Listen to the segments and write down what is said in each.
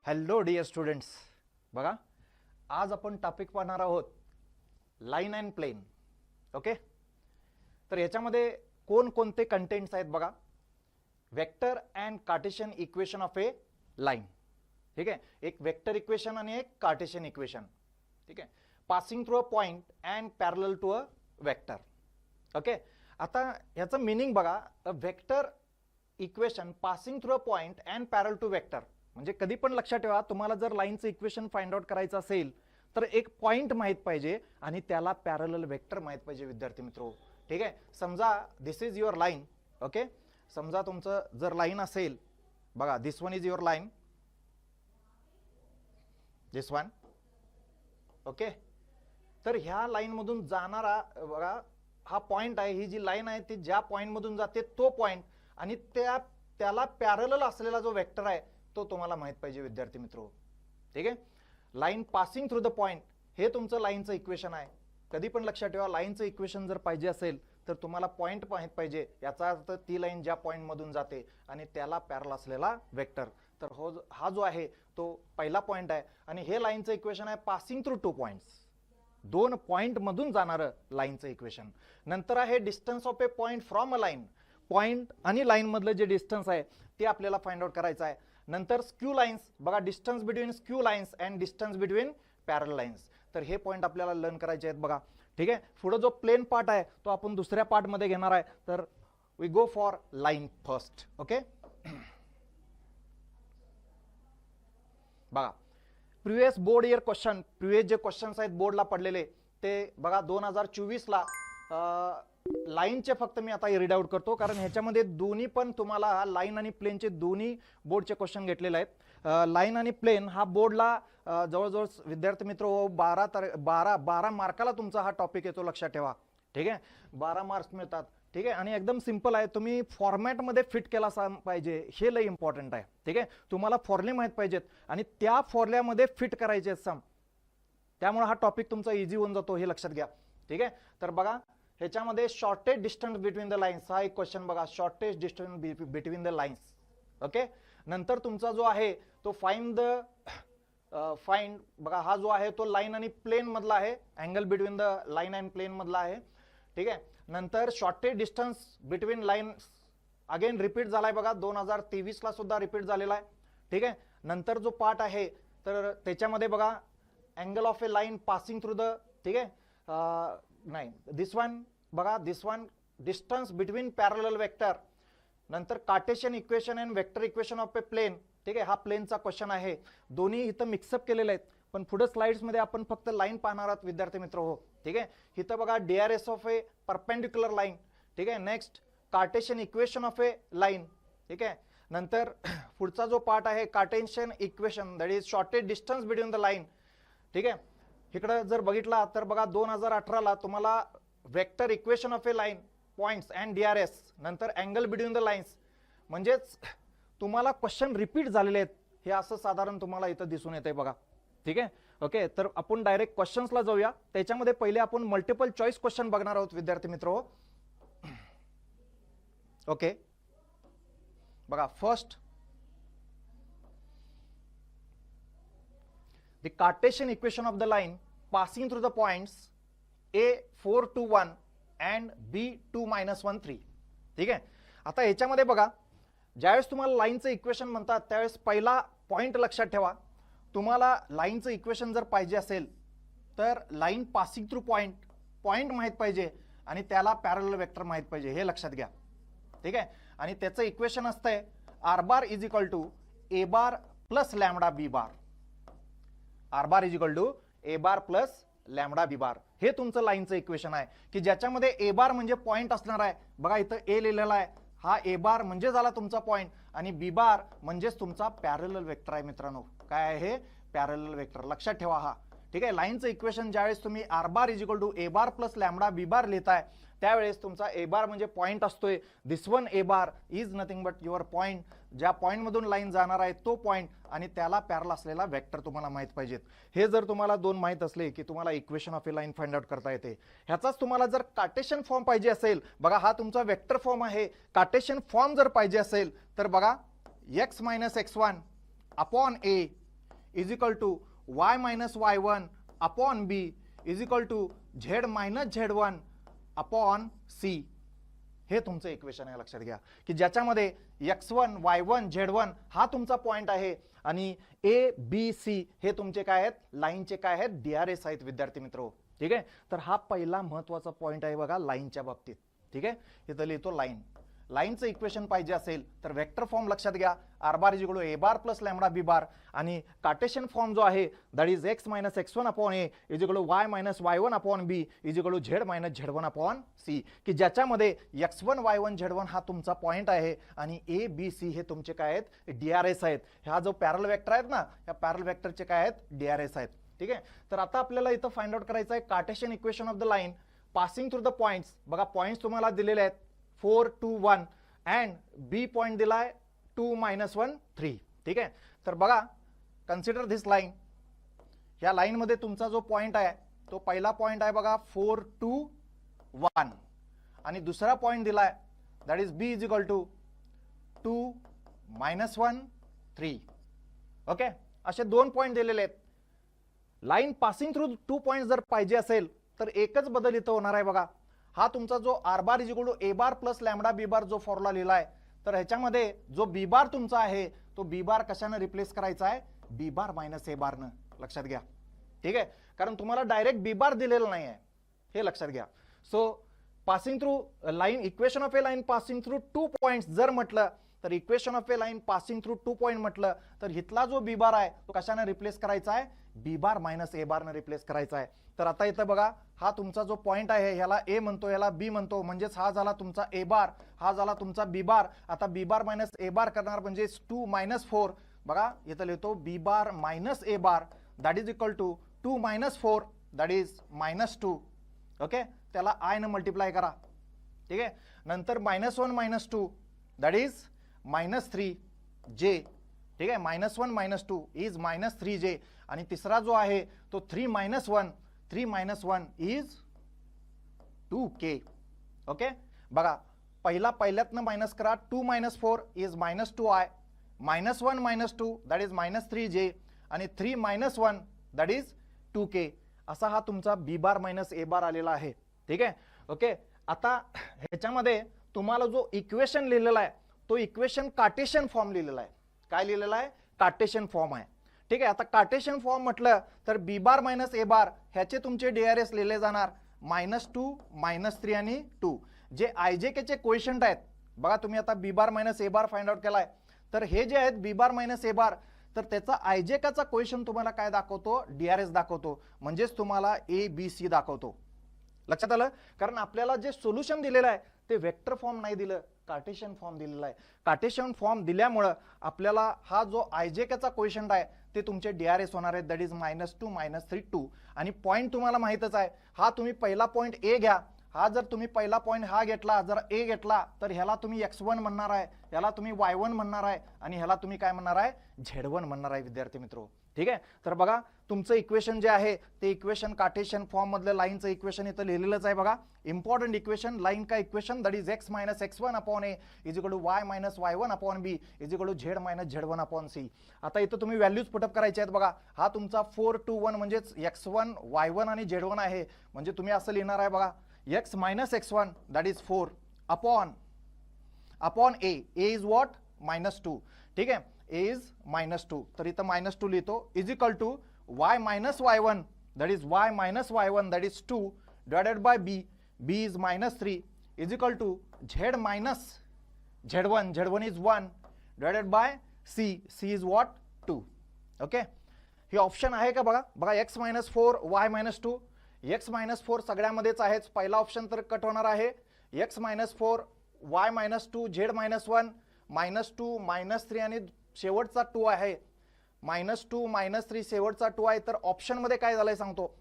Hello dear students, बघा आज आपण टॉपिक पाहणार आहोत लाईन अँड प्लेन. ओके, तर याच्यामध्ये कोणकोणते कंटेंट्स आहेत बघा. Vector and Cartesian equation of a line. ठीक आहे, एक वेक्टर इक्वेशन आणि एक कार्टेशियन इक्वेशन. ठीक आहे, passing through a point and parallel to a vector. Okay, आता याचं मिनिंग बघा. A vector equation passing through a point and parallel to vector म्हणजे कधी पण लक्षात ठेवा, तुम्हाला जर लाईनचं इक्वेशन फाइंड आउट करायचं असेल तर एक पॉइंट माहित पाहिजे आणि त्याला पॅरलल वेक्टर माहित पाहिजे विद्यार्थी मित्रो. ठीक आहे, समजा this is your line. Okay, समजा तुमचं जर लाईन असेल बघा, this one is your line, this one. Okay, तर ह्या लाईन मधून जाणारा बघा हा पॉइंट आहे. ही जी लाईन आहे ती ज्या पॉइंट मधून जाते तो पॉइंट आणि त्याला पॅरलल असलेला जो वेक्टर आहे तो तुम्हाला माहित पाहिजे विद्यार्थी मित्रो. ठीक आहे, line passing through the point हे तुमचं लाईनचं इक्वेशन आहे. कधी पण लक्षात ठेवा, लाईनचं इक्वेशन जर पाहिजे असेल तर तुम्हाला पॉइंट माहित पाहिजे. याचा अर्थ ती लाईन ज्या पॉइंट मधून जाते आणि त्याला पॅरलल असलेला वेक्टर. तर हा जो आहे तो पहिला पॉइंट आहे आणि हे लाईनचं इक्वेशन आहे पासिंग थ्रू टू पॉइंट्स. दोन पॉइंट मधून जाणारं लाईनचं इक्वेशन. नंतर आहे distance of A point from a line. Point आणि लाईन मधलं जे डिस्टन्स आहे ते आपल्याला फाइंड आउट करायचं आहे. नंतर स्क्यू लाईन्स बघा, distance between skew lines and distance between parallel lines. तर हे पॉइंट आपल्याला लर्न करायचे आहेत बघा. ठीक आहे, पुढे जो प्लेन पार्ट आहे तो आपण दुसऱ्या पार्ट मध्ये घेणार आहे. तर we go for line first. Okay, बघा previous board year question, previous जे क्वेश्चन्स आहेत बोर्डला पडलेले ते बघा 2024 ला लाईनचे फक्त मी आता रीड आउट करतो, कारण ह्याच्यामध्ये दोन्ही पण तुम्हाला लाईन आणि प्लेनचे दोन्ही बोर्डचे क्वेश्चन घेतलेले आहेत. लाईन आणि प्लेन हा बोर्डला जवळजवळ विद्यार्थी मित्र 12 मार्काला तुमचा हा टॉपिक येतो, लक्षात ठेवा. ठीक आहे, 12 मार्क्स मिळतात. ठीक आहे, आणि एकदम सिंपल आहे. तुम्ही फॉर्मॅटमध्ये फिट केला पाहिजे, हे लय इम्पॉर्टंट आहे. ठीक आहे, तुम्हाला फॉर्ले माहित पाहिजेत आणि त्या फॉर्ल्यामध्ये फिट करायचे सम. त्यामुळे हा टॉपिक तुमचा इझी होऊन जातो, हे लक्षात घ्या. ठीक आहे, तर बघा ह्याच्यामध्ये shortage distance between the lines हा एक क्वेश्चन बघा, shortage distance between the lines. Okay, नंतर तुमचा जो आहे तो फाइंड बघा, हा जो आहे तो लाईन आणि प्लेन मधला आहे, angle between the line and plane मधला आहे. ठीक आहे, नंतर shortage distance between lines again repeat झालाय बघा, 2023 ला सुद्धा रिपीट झालेला आहे. ठीक आहे, नंतर जो पार्ट आहे तर त्याच्यामध्ये बघा angle of a line passing through the, ठीक आहे, नाही दिस वन बघा, this one distance between parallel vector. नंतर Cartesian equation and vector equation of a plane. ठीक आहे, हा प्लेनचा क्वेश्चन आहे. दोन्ही इथं मिक्सअप केलेले आहेत, पण पुढे स्लाइड्स मध्ये आपण फक्त लाईन पाहणार आहोत विद्यार्थी मित्र हो. ठीक आहे, इथं बघा DRS of A perpendicular line. ठीक आहे, next Cartesian equation of a line. ठीक आहे, नंतर पुढचा जो पार्ट आहे Cartesian equation, that is shortage distance between the line. ठीक आहे, इकडे जर बघितला तर बघा 2018 ला तुम्हाला vector equation of a line, points and DRS, नंतर अँगल बिटवीन द लाईन्स. म्हणजेच तुम्हाला क्वेश्चन रिपीट झालेले आहेत, हे असं साधारण तुम्हाला इथं दिसून येते बघा. ठीक आहे, ओके, तर आपण डायरेक्ट क्वेश्चन्सला जाऊया. त्याच्यामध्ये पहिले आपण मल्टिपल चॉईस क्वेश्चन बघणार आहोत विद्यार्थी मित्र हो. ओके, बघा first, the Cartesian equation of the line passing through the points A 4 2 1 and B 2 -1 3. ठीक आहे, आता ह्याच्यामध्ये बघा ज्यावेळेस तुम्हाला लाईनचं इक्वेशन म्हणतात त्यावेळेस पहिला पॉइंट लक्षात ठेवा. तुम्हाला लाईनचं इक्वेशन जर पाहिजे असेल तर लाईन पासिंग थ्रू पॉइंट माहित पाहिजे आणि त्याला पॅरलल वेक्टर माहित पाहिजे, हे लक्षात घ्या. ठीक आहे, आणि त्याचं इक्वेशन असतंय r bar is equal to a bar plus lambda b bar. R bar is equal to a bar plus lambda b bar. हे तुमचं लाईनचं इक्वेशन आहे की ज्याच्यामध्ये ए बार म्हणजे पॉइंट असणार आहे. बघा इथं ए लिहिलेला आहे, हा ए बार म्हणजे झाला तुमचा पॉइंट आणि बी बार म्हणजेच तुमचा पॅरलल वेक्टर आहे मित्रांनो. काय आहे? Parallel vector. लक्षात ठेवा हा. ठीक आहे, लाईनचं इक्वेशन ज्यावेळेस तुम्ही r bar is equal to a bar plus lambda b bar लिहिताय त्यावेळेस तुमचा ए बार म्हणजे पॉईंट असतोय. This one a bar is nothing but your point. ज्या पॉईंट मधून लाईन जाणार आहे तो पॉईंट आणि त्याला पॅरल असलेला वेक्टर तुम्हाला माहित पाहिजेत. हे जर तुम्हाला दोन माहित असले की तुम्हाला equation of a line find out करता येते. ह्याचाच तुम्हाला जर कार्टेशियन फॉर्म पाहिजे असेल, बघा हा तुमचा वेक्टर फॉर्म आहे. कार्टेशियन फॉर्म जर पाहिजे असेल तर बघा x minus x1 upon a is equal to y minus y1 upon b is equal to z minus z1 upon c. हे तुमचं इक्वेशन आहे, लक्षात घ्या की ज्याच्यामध्ये x1 y1 z1 हा तुमचा पॉइंट आहे आणि a b c हे तुमचे काय आहेत, लाईनचे काय आहेत, DRS आहेत विद्यार्थी मित्रो. ठीक आहे, तर हा पहिला महत्वाचा पॉइंट आहे बघा लाईनच्या बाबतीत. ठीक आहे, इथं लिहितो लाईन. लाईनचं इक्वेशन पाहिजे असेल तर वेक्टर फॉर्म लक्षात घ्या, r bar is equal to a bar plus lambda b bar. आणि कार्टेशियन फॉर्म जो आहे that is x minus x1 upon a is equal to y minus y1 upon b is equal to z minus z1 upon c, की ज्याच्यामध्ये x1 y1 z1 हा तुमचा point आहे आणि a b c हे तुमचे काय आहेत, DRS आहेत. हा जो पॅरल वेक्टर आहेत ना, या पॅरल वेक्टरचे काय आहेत, DRS आहेत. ठीक आहे, तर आता आपल्याला इथं फाइंड आउट करायचं आहे Cartesian equation of the line passing through the points. बघा पॉइंट्स तुम्हाला दिलेले आहेत 4 2 1 अँड बी पॉइंट दिलाय 2 मायनस 1 3. ठीक आहे, तर बघा कन्सिडर धिस लाईन. या लाईन मध्ये तुमचा जो पॉइंट आहे तो पहिला पॉइंट आहे बघा 4 2 1 आणि दुसरा पॉइंट दिलाय that is b is equal to 2 minus 1 3. Okay, असे दोन पॉइंट दिलेले आहेत. लाईन पासिंग थ्रू 2 पॉइंट जर पाहिजे असेल तर एकच बदल इथं होणार आहे बघा. हा तुमचा जो r bar is equal to a bar plus lambda b bar जो फॉर्म्युला लिहिलाय, तर ह्याच्यामध्ये जो बी बार तुमचा आहे तो बी बार कशाने रिप्लेस करायचा आहे, बी बार मायनस ए बार न. लक्षात घ्या. ठीक आहे, कारण तुम्हाला डायरेक्ट बी बार दिलेलं नाही आहे, हे लक्षात घ्या. So passing through line, equation of a line passing through 2 points जर म्हटलं तर equation of a line passing through 2 point म्हटलं तर इथला जो बी बार आहे तो कशाने रिप्लेस करायचा आहे, बी बार मायनस ए बार ने रिप्लेस करायचा आहे. तर आता इथं बघा हा तुमचा जो पॉइंट आहे ह्याला ए म्हणतो, ह्याला बी म्हणतो, म्हणजेच हा झाला तुमचा ए बार, हा झाला तुमचा बी बार. आता बी बार मायनस ए बार करणार म्हणजे 2 मायनस 4. बघा इथं लिहितो b bar minus a bar that is equal to 2 minus 4 that is minus 2. Okay, त्याला आय न मल्टिप्लाय करा. ठीक आहे, नंतर minus 1 minus 2 that is minus 3 j. ठीक आहे, मायनस 1 मायनस 2 इज मायनस 3 जे. आणि तिसरा जो आहे तो 3 मायनस 1 इज 2k. ओके, बघा पहिल्यातनं मायनस करा. 2 minus 4 is minus 2i, minus 1 minus 2 that is minus 3j आणि 3 मायनस 1 दॅट इज 2k. असा हा तुमचा बी बार मायनस ए बार आलेला आहे. ठीक आहे, ओके. आता ह्याच्यामध्ये तुम्हाला जो इक्वेशन लिहिलेला आहे तो इक्वेशन कार्टेशियन फॉर्म लिहिलेला आहे. काय लिहिलेला आहे, कार्टेशियन फॉर्म आहे. ठीक आहे, आता कार्टेशियन फॉर्म म्हटलं तर बी बार मायनस ए बार ह्याचे तुमचे DRS लिहिले जाणार -2 -3 आणि 2. जे IJK चे क्वेश्चन आहेत बघा, तुम्ही आता b bar minus a bar find out केलाय, तर हे जे आहेत बी बार मायनस ए बार, तर त्याचा IJK चा क्वेश्चन तुम्हाला काय दाखवतो, DRS दाखवतो, म्हणजेच तुम्हाला ABC दाखवतो. लक्षात आलं, कारण आपल्याला जे सोल्युशन दिलेलं आहे ते वेक्टर फॉर्म नाही दिलं, कार्टेशियन फॉर्म दिलेला आहे. कार्टेशियन फॉर्म दिल्यामुळं आपल्याला हा जो IJK चा क्वेश्चन आहे ते तुमचे DRS होणार आहे दॅट इज -2 -3 2. आणि पॉइंट तुम्हाला माहितच आहे, हा तुम्ही पहिला पॉइंट ए घ्या. हा जर तुम्ही पहिला पॉइंट हा घेतला, जर ए घेतला तर ह्याला तुम्ही x1 म्हणणार आहे, ह्याला तुम्ही y1 म्हणणार आहे आणि ह्याला तुम्ही काय म्हणणार आहे, z1 म्हणणार आहे विद्यार्थी मित्रो. ठीक आहे, तर बघा तुमचं इक्वेशन जे आहे ते इक्वेशन कार्टेशियन फॉर्म मधलं लाईनचं इक्वेशन इथं लिहिलेलंच आहे बघा. इम्पॉर्टंट इक्वेशन, लाईन का equation that is x minus x1 upon a is equal to y minus y1 upon b is equal to z minus z1 upon c. आता इथं तुम्ही values put up करायचे आहेत बघा. हा तुमचा 4 2 1 म्हणजेच x1 y1 आणि z1 आहे, म्हणजे तुम्ही असं लिहिणार आहे बघा x minus x1 that is 4 upon a is what -2. ठीक आहे, a इज -2, तर इथं -2 लिहितो is equal to y minus y1 that is y minus y1 that is 2 divided by b is -3 is equal to z minus z1 is 1 divided by c is what 2. Okay, हे option आहे का बघा. बघा x -4 y -2, x -4 सगळ्यामध्येच आहेच. पहिला option तर cut होणार आहे, x -4 y -2 z -1 -2 -3 आणि शेवटचा 2 आहे, -2 -3 शेवटचा 2 आहे. तर ऑप्शन मध्ये काय झालंय सांगतो.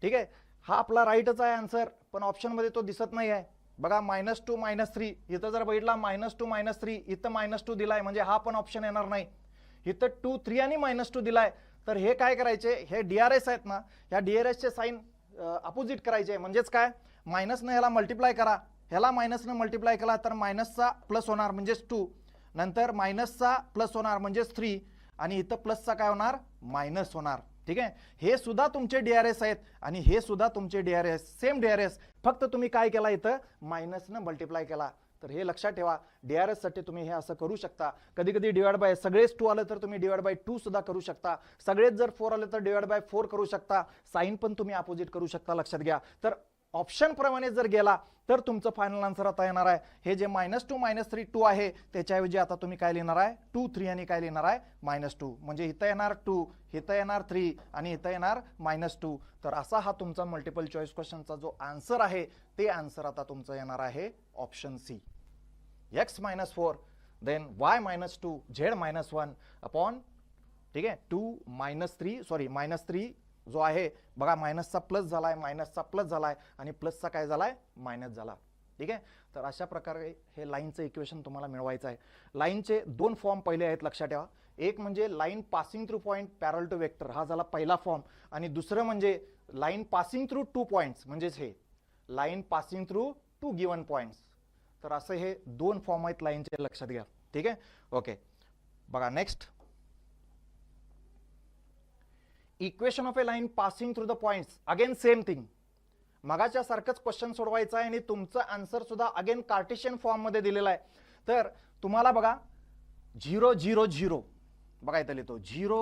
ठीक आहे, हा आपला राईटच आहे आन्सर, पण ऑप्शन मध्ये तो दिसत नाही आहे. बघा -2 -3, इथं जर बघितला -2 -3, इथं -2 दिलाय म्हणजे हा पण ऑप्शन येणार नाही. इथं 2 3 आणि -2 दिलाय, तर हे काय करायचे, हे DRS आहेत ना, ह्या DRS चे साइन अपोजिट करायचे. म्हणजेच काय, मायनसने ह्याला मल्टिप्लाय करा, ह्याला मायनसने मल्टिप्लाय केला तर मायनसचा प्लस होणार म्हणजेच 2, नंतर मायनसचा प्लस होणार म्हणजेच 3, आणि इथं प्लसचा काय होणार, मायनस होणार. ठीक आहे, हे सुद्धा तुमचे DRS आहेत आणि हे सुद्धा तुमचे DRS, सेम DRS, फक्त तुम्ही काय केला, इथं मायनसनं मल्टिप्लाय केला. तर हे लक्षात ठेवा, DRS साठी तुम्ही हे असं करू शकता. कधी कधी डिवाइड बाय सगळेच 2 आलं तर तुम्ही डिवाइड बाय 2 सुद्धा करू शकता. सगळेच जर 4 आले तर डिवाइड बाय 4 करू शकता. साइन पण तुम्ही अपोजिट करू शकता, लक्षात घ्या. तर ऑप्शन प्रमाणे जर गेला तर तुमचं फायनल आन्सर आता येणार आहे, हे जे -2 -3 2 आहे त्याच्याऐवजी आता तुम्ही काय लिहिणार आहे, 2 3 आणि काय लिहिणार आहे, -2. म्हणजे इथं येणार 2, इथं येणार 3 आणि इथं येणार -2. तर असा हा तुमचा मल्टिपल चॉईस क्वेश्चनचा जो आन्सर आहे ते आन्सर आता तुमचं येणार आहे option C, x -4 then y -2 z -1 upon, ठीक आहे, 2 -3 सॉरी -3 जो आहे बघा, मायनसचा प्लस झालाय, मायनसचा प्लस झालाय आणि प्लसचा काय झालाय, मायनस झाला. ठीक आहे, तर अशा प्रकारे हे लाईनचं इक्वेशन तुम्हाला मिळवायचं आहे. लाईनचे 2 फॉर्म पहिले आहेत, लक्षात ठेवा. एक म्हणजे लाईन पासिंग थ्रू पॉइंट पॅरल टू वेक्टर, हा झाला पहिला फॉर्म, आणि दुसरं म्हणजे लाईन पासिंग थ्रू 2 पॉइंट्स, म्हणजेच हे line passing through 2 given points. तर असं हे 2 फॉर्म आहेत लाईनचे, लक्षात घ्या. ठीक आहे, ओके. बघा next, equation of a line passing through the points, again same thing, मगाच्या सारखंच क्वेश्चन सोडवायचं आहे आणि तुमचं आन्सर सुद्धा अगेन कार्टेशियन फॉर्म मध्ये दिलेला आहे. तर तुम्हाला बघा 0 0 0, बघा इथं लिहितो 0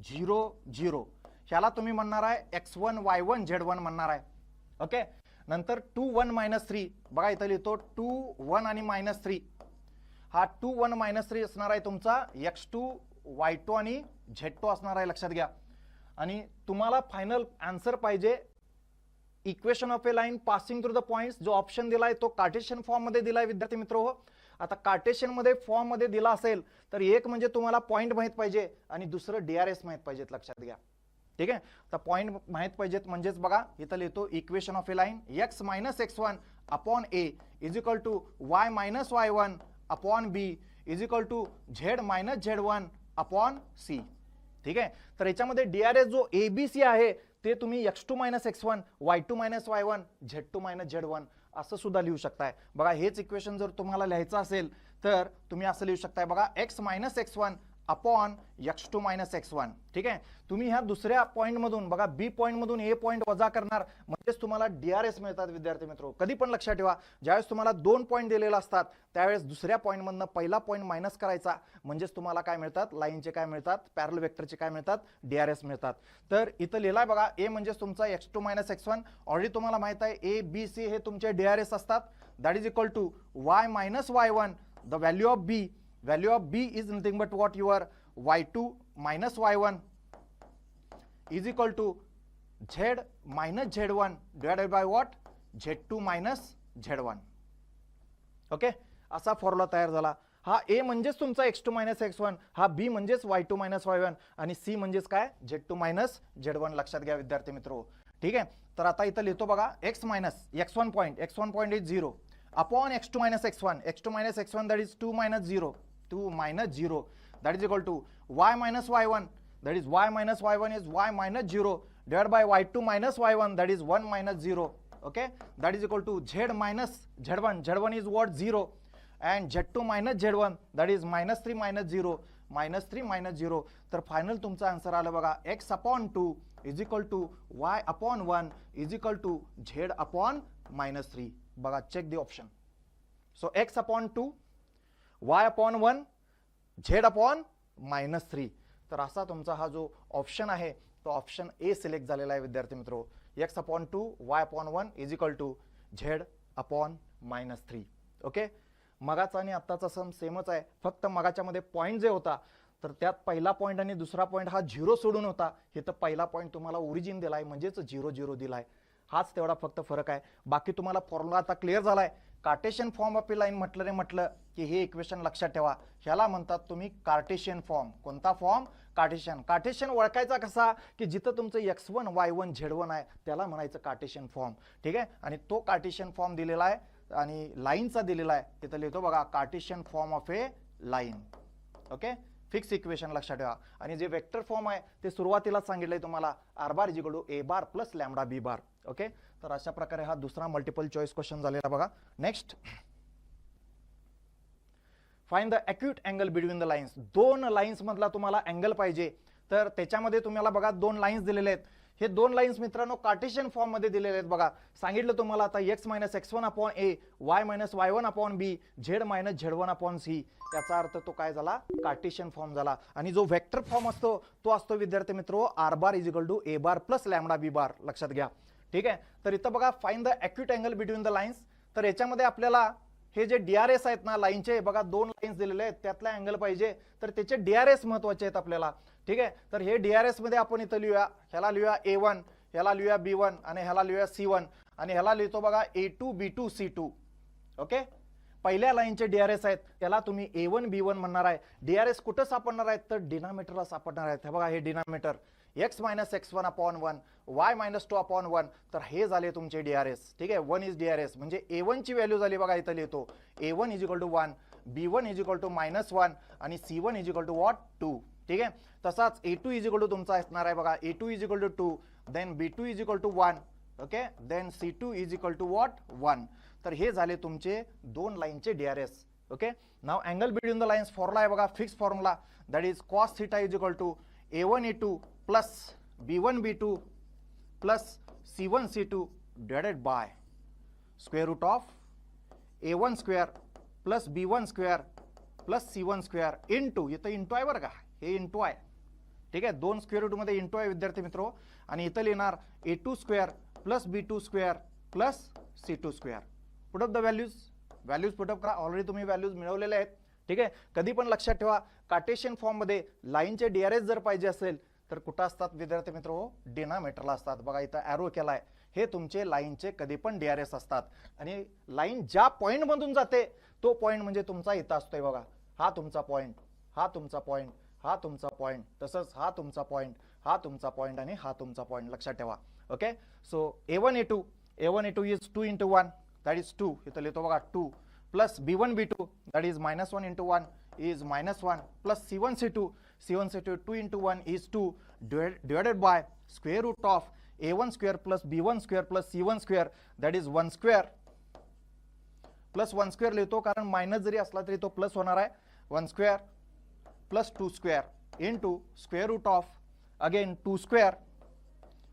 0 0, ह्याला तुम्ही म्हणणार आहे x1 y1 z1 म्हणणार आहे. ओके, नंतर 2 1 -3, बघा इथं लिहितो 2 1 आणि -3, हा 2 1 -3 असणार आहे तुमचा x2 y2 आणि z2 असणार आहे, लक्षात घ्या. आणि तुम्हाला फायनल आन्सर पाहिजे equation of a line passing through the points, जो ऑप्शन दिलाय तो कार्टेशियन फॉर्म मध्ये दिलाय विद्यार्थी मित्र हो. आता कार्टेशियन मध्ये फॉर्म मध्ये दिला असेल तर एक म्हणजे तुम्हाला पॉइंट माहित पाहिजे आणि दुसरं DRS माहित पाहिजेत, लक्षात घ्या. ठीक आहे, तर पॉइंट माहित पाहिजेत म्हणजेच बघा इथं लिहितो equation of a line x -x1 upon a is equal to y -y1 upon b is equal to z -z1 upon c. ठीक आहे, तर याच्यामध्ये DRS जो ABC आहे ते तुम्ही x2 -x1 y2 -y1 z2 -z1 असं सुद्धा लिहू शकताय. बघा हेच इक्वेशन जर तुम्हाला लिहायचं असेल तर तुम्ही असं लिहू शकताय, बघा x -x1 upon x2 -x1. ठीक आहे, तुम्ही ह्या दुसऱ्या पॉइंट मधून बघा बी पॉइंट मधून ए पॉइंट वजा करणार म्हणजेच तुम्हाला DRS मिळतात. विद्यार्थी मित्र कधी पण लक्षात ठेवा, ज्यावेळेस तुम्हाला 2 पॉइंट दिलेले असतात त्यावेळेस दुसऱ्या पॉइंट मधनं पहिला पॉइंट मायनस करायचा म्हणजेच तुम्हाला काय मिळतात, लाईनचे काय मिळतात, पॅरल वेक्टरचे काय मिळतात, DRS मिळतात. तर इथं लिहिलाय बघा ए म्हणजेच तुमचा x2 -x1, ऑलरेडी तुम्हाला माहित आहे ए बी सी हे तुमचे DRS असतात. That is equal to y -y1 the value of b, value of b is nothing but what your y2 minus y1 is equal to z minus z1 divided by what, z2 minus z1. Okay, असा formula तयार झाला. हा a म्हणजेच तुमचा x2 minus x1, हा b म्हणजेच y2 minus y1 आणि c म्हणजेच काय, z2 minus z1, लक्षात घ्या विद्यार्थी मित्रो. ठीक आहे, तर आता इथं लिहितो बघा x minus x1 point is 0 upon x2 minus x1 that is 2 minus 0 that is equal to y minus y1 that is y minus y1 is y minus 0 divided by y2 minus y1 that is 1 minus 0. Okay, that is equal to z minus z1 is what, 0, and z2 minus z1 that is -3 minus 0. तर final तुमचा answer आला बघा x upon 2 is equal to y upon 1 is equal to z upon -3. बघा, check the option. So x upon 2, y upon 1, z upon -3. तर असा तुमचा हा जो ऑप्शन आहे तो ऑप्शन ए सिलेक्ट झालेला आहे विद्यार्थी मित्रो. x upon 2, y upon 1 is equal to z upon -3. Okay, मगाचा आणि आत्ताचा सम सेमच आहे, फक्त मगाच्या मध्ये पॉइंट जे होता तर त्यात पहिला पॉइंट आणि दुसरा पॉइंट हा 0 सोडून होता, हे तर पहिला पॉइंट तुम्हाला ओरिजिन दिलाय म्हणजेच 0 0 दिलाय. हाच तेवढा फक्त फरक आहे. बाकी तुम्हाला फॉर्म्युला आता क्लिअर झालाय. Cartesian form of a line म्हटलं की हे इक्वेशन लक्षात ठेवा, ह्याला म्हणतात तुम्ही कार्टेशियन फॉर्म. कोणता फॉर्म, कार्टेशियन. कार्टेशियन ओळखायचा कसा, की जिथं तुमचं x1 y1 z1 आहे त्याला म्हणायचं कार्टेशियन फॉर्म. ठीक आहे, आणि तो कार्टेशियन फॉर्म दिलेला आहे आणि लाईनचा दिलेला आहे, तिथं लिहितो बघा Cartesian form of a line. Okay, fix equation लक्षात ठेवा. आणि जे वेक्टर फॉर्म आहे ते सुरुवातीला सांगितलंय तुम्हाला, r bar is equal to a bar plus lambda b bar. Okay, तर अशा प्रकारे हा दुसरा मल्टिपल चॉईस क्वेश्चन झालेला बघा. Next, find the acute angle between the lines. दोन लाईन्स मधला तुम्हाला अँगल पाहिजे, तर त्याच्यामध्ये तुम्हाला बघा दोन लाईन्स दिलेले आहेत. हे दोन लाईन्स मित्रांनो कार्टेशियन फॉर्म मध्ये दिलेले आहेत बघा. सांगितलं तुम्हाला आता x minus x1 upon a, y minus y1 upon b, z minus z1 upon c. याचा अर्थ तो काय झाला, कार्टेशियन फॉर्म झाला. आणि जो वेक्टर फॉर्म असतो तो असतो विद्यार्थी मित्रो r bar is equal to a bar plus lambda b bar. लक्षात घ्या. ठीक आहे, तर इथं बघा find the acute angle between the lines. तर याच्यामध्ये आपल्याला हे जे डीआरएस आहेत ना लाईनचे, बघा दोन लाईन्स दिलेले आहेत, त्यातला अँगल पाहिजे, तर त्याचे डीआरएस महत्वाचे आहेत आपल्याला. ठीक आहे, तर हे डीआरएस मध्ये आपण इथं लिहूया, ह्याला लिहूया A1, ह्याला लिहूया B1 आणि ह्याला लिहूया C1 आणि ह्याला लिहितो बघा A2 B2 C2. ओके, पहिल्या लाईनचे डीआरएस आहेत, त्याला तुम्ही A1 B1 म्हणणार आहे. डीआरएस कुठं सापडणार आहेत, तर डिनॉमिनेटरला सापडणार आहेत. हे बघा हे denominator x minus x1 upon 1, y minus 2 upon 1. तर हे झाले तुमचे डीआरएस. ठीक आहे, 1 इज डीआरएस म्हणजे A1 ची व्हॅल्यू झाली बघा, इथं लिहितो A1 is equal to 1, B1 is equal to minus 1 आणि C1 is equal to what 2. ठीक आहे, तसाच A2 इज इक्वल टू तुमचा असणार आहे बघा, A2 is equal to 2, then B2 is equal to 1. Okay, then C2 is equal to what 1. तर हे झाले तुमचे दोन लाईनचे डीआरएस. ओके, नाव angle between the lines formula आहे बघा, fix formula, that is cos theta is equal to A1 A2 plus B1 B2 plus C1 C2 divided by square root of A1 square plus B1 square plus C1 square into, इथं into आहे बरं का, हे into आहे. ठीक आहे, दोन square route मध्ये इंटू आहे विद्यार्थी मित्रो. आणि इथं लिहिणार A2 square plus B2 square plus C2 square. Put up the values put up करा. ऑलरेडी तुम्ही व्हॅल्यूज मिळवलेले आहेत. ठीक आहे, कधी पण लक्षात ठेवा, कार्टेशियन फॉर्म मध्ये लाईनचे डीआरएस जर पाहिजे असेल तर कुठं असतात विद्यार्थी मित्रो, डिनॉमिनेटरला असतात. बघा इथं ॲरो केलाय, हे तुमचे लाईनचे कधी पण डीआरएस असतात. आणि लाईन ज्या पॉइंट मधून जाते तो पॉइंट म्हणजे तुमचा इथं असतोय बघा, हा तुमचा पॉइंट, हा तुमचा पॉइंट, हा तुमचा पॉइंट, तसंच हा तुमचा पॉइंट, हा तुमचा पॉइंट आणि हा तुमचा पॉइंट. लक्षात ठेवा. Okay, so A1 A2 is 2 into 1, that is 2. इथं लिहितो बघा 2 plus B1 B2 that is minus 1 into 1 is minus 1 plus C1 C2 2 into 1 is 2 divided by square root of A1 square plus B1 square plus C1 square that is 1 square plus 1 square लिहितो, कारण minus जरी असला तरी तो plus होणार आहे. 1 square plus 2 square into square root of again 2 square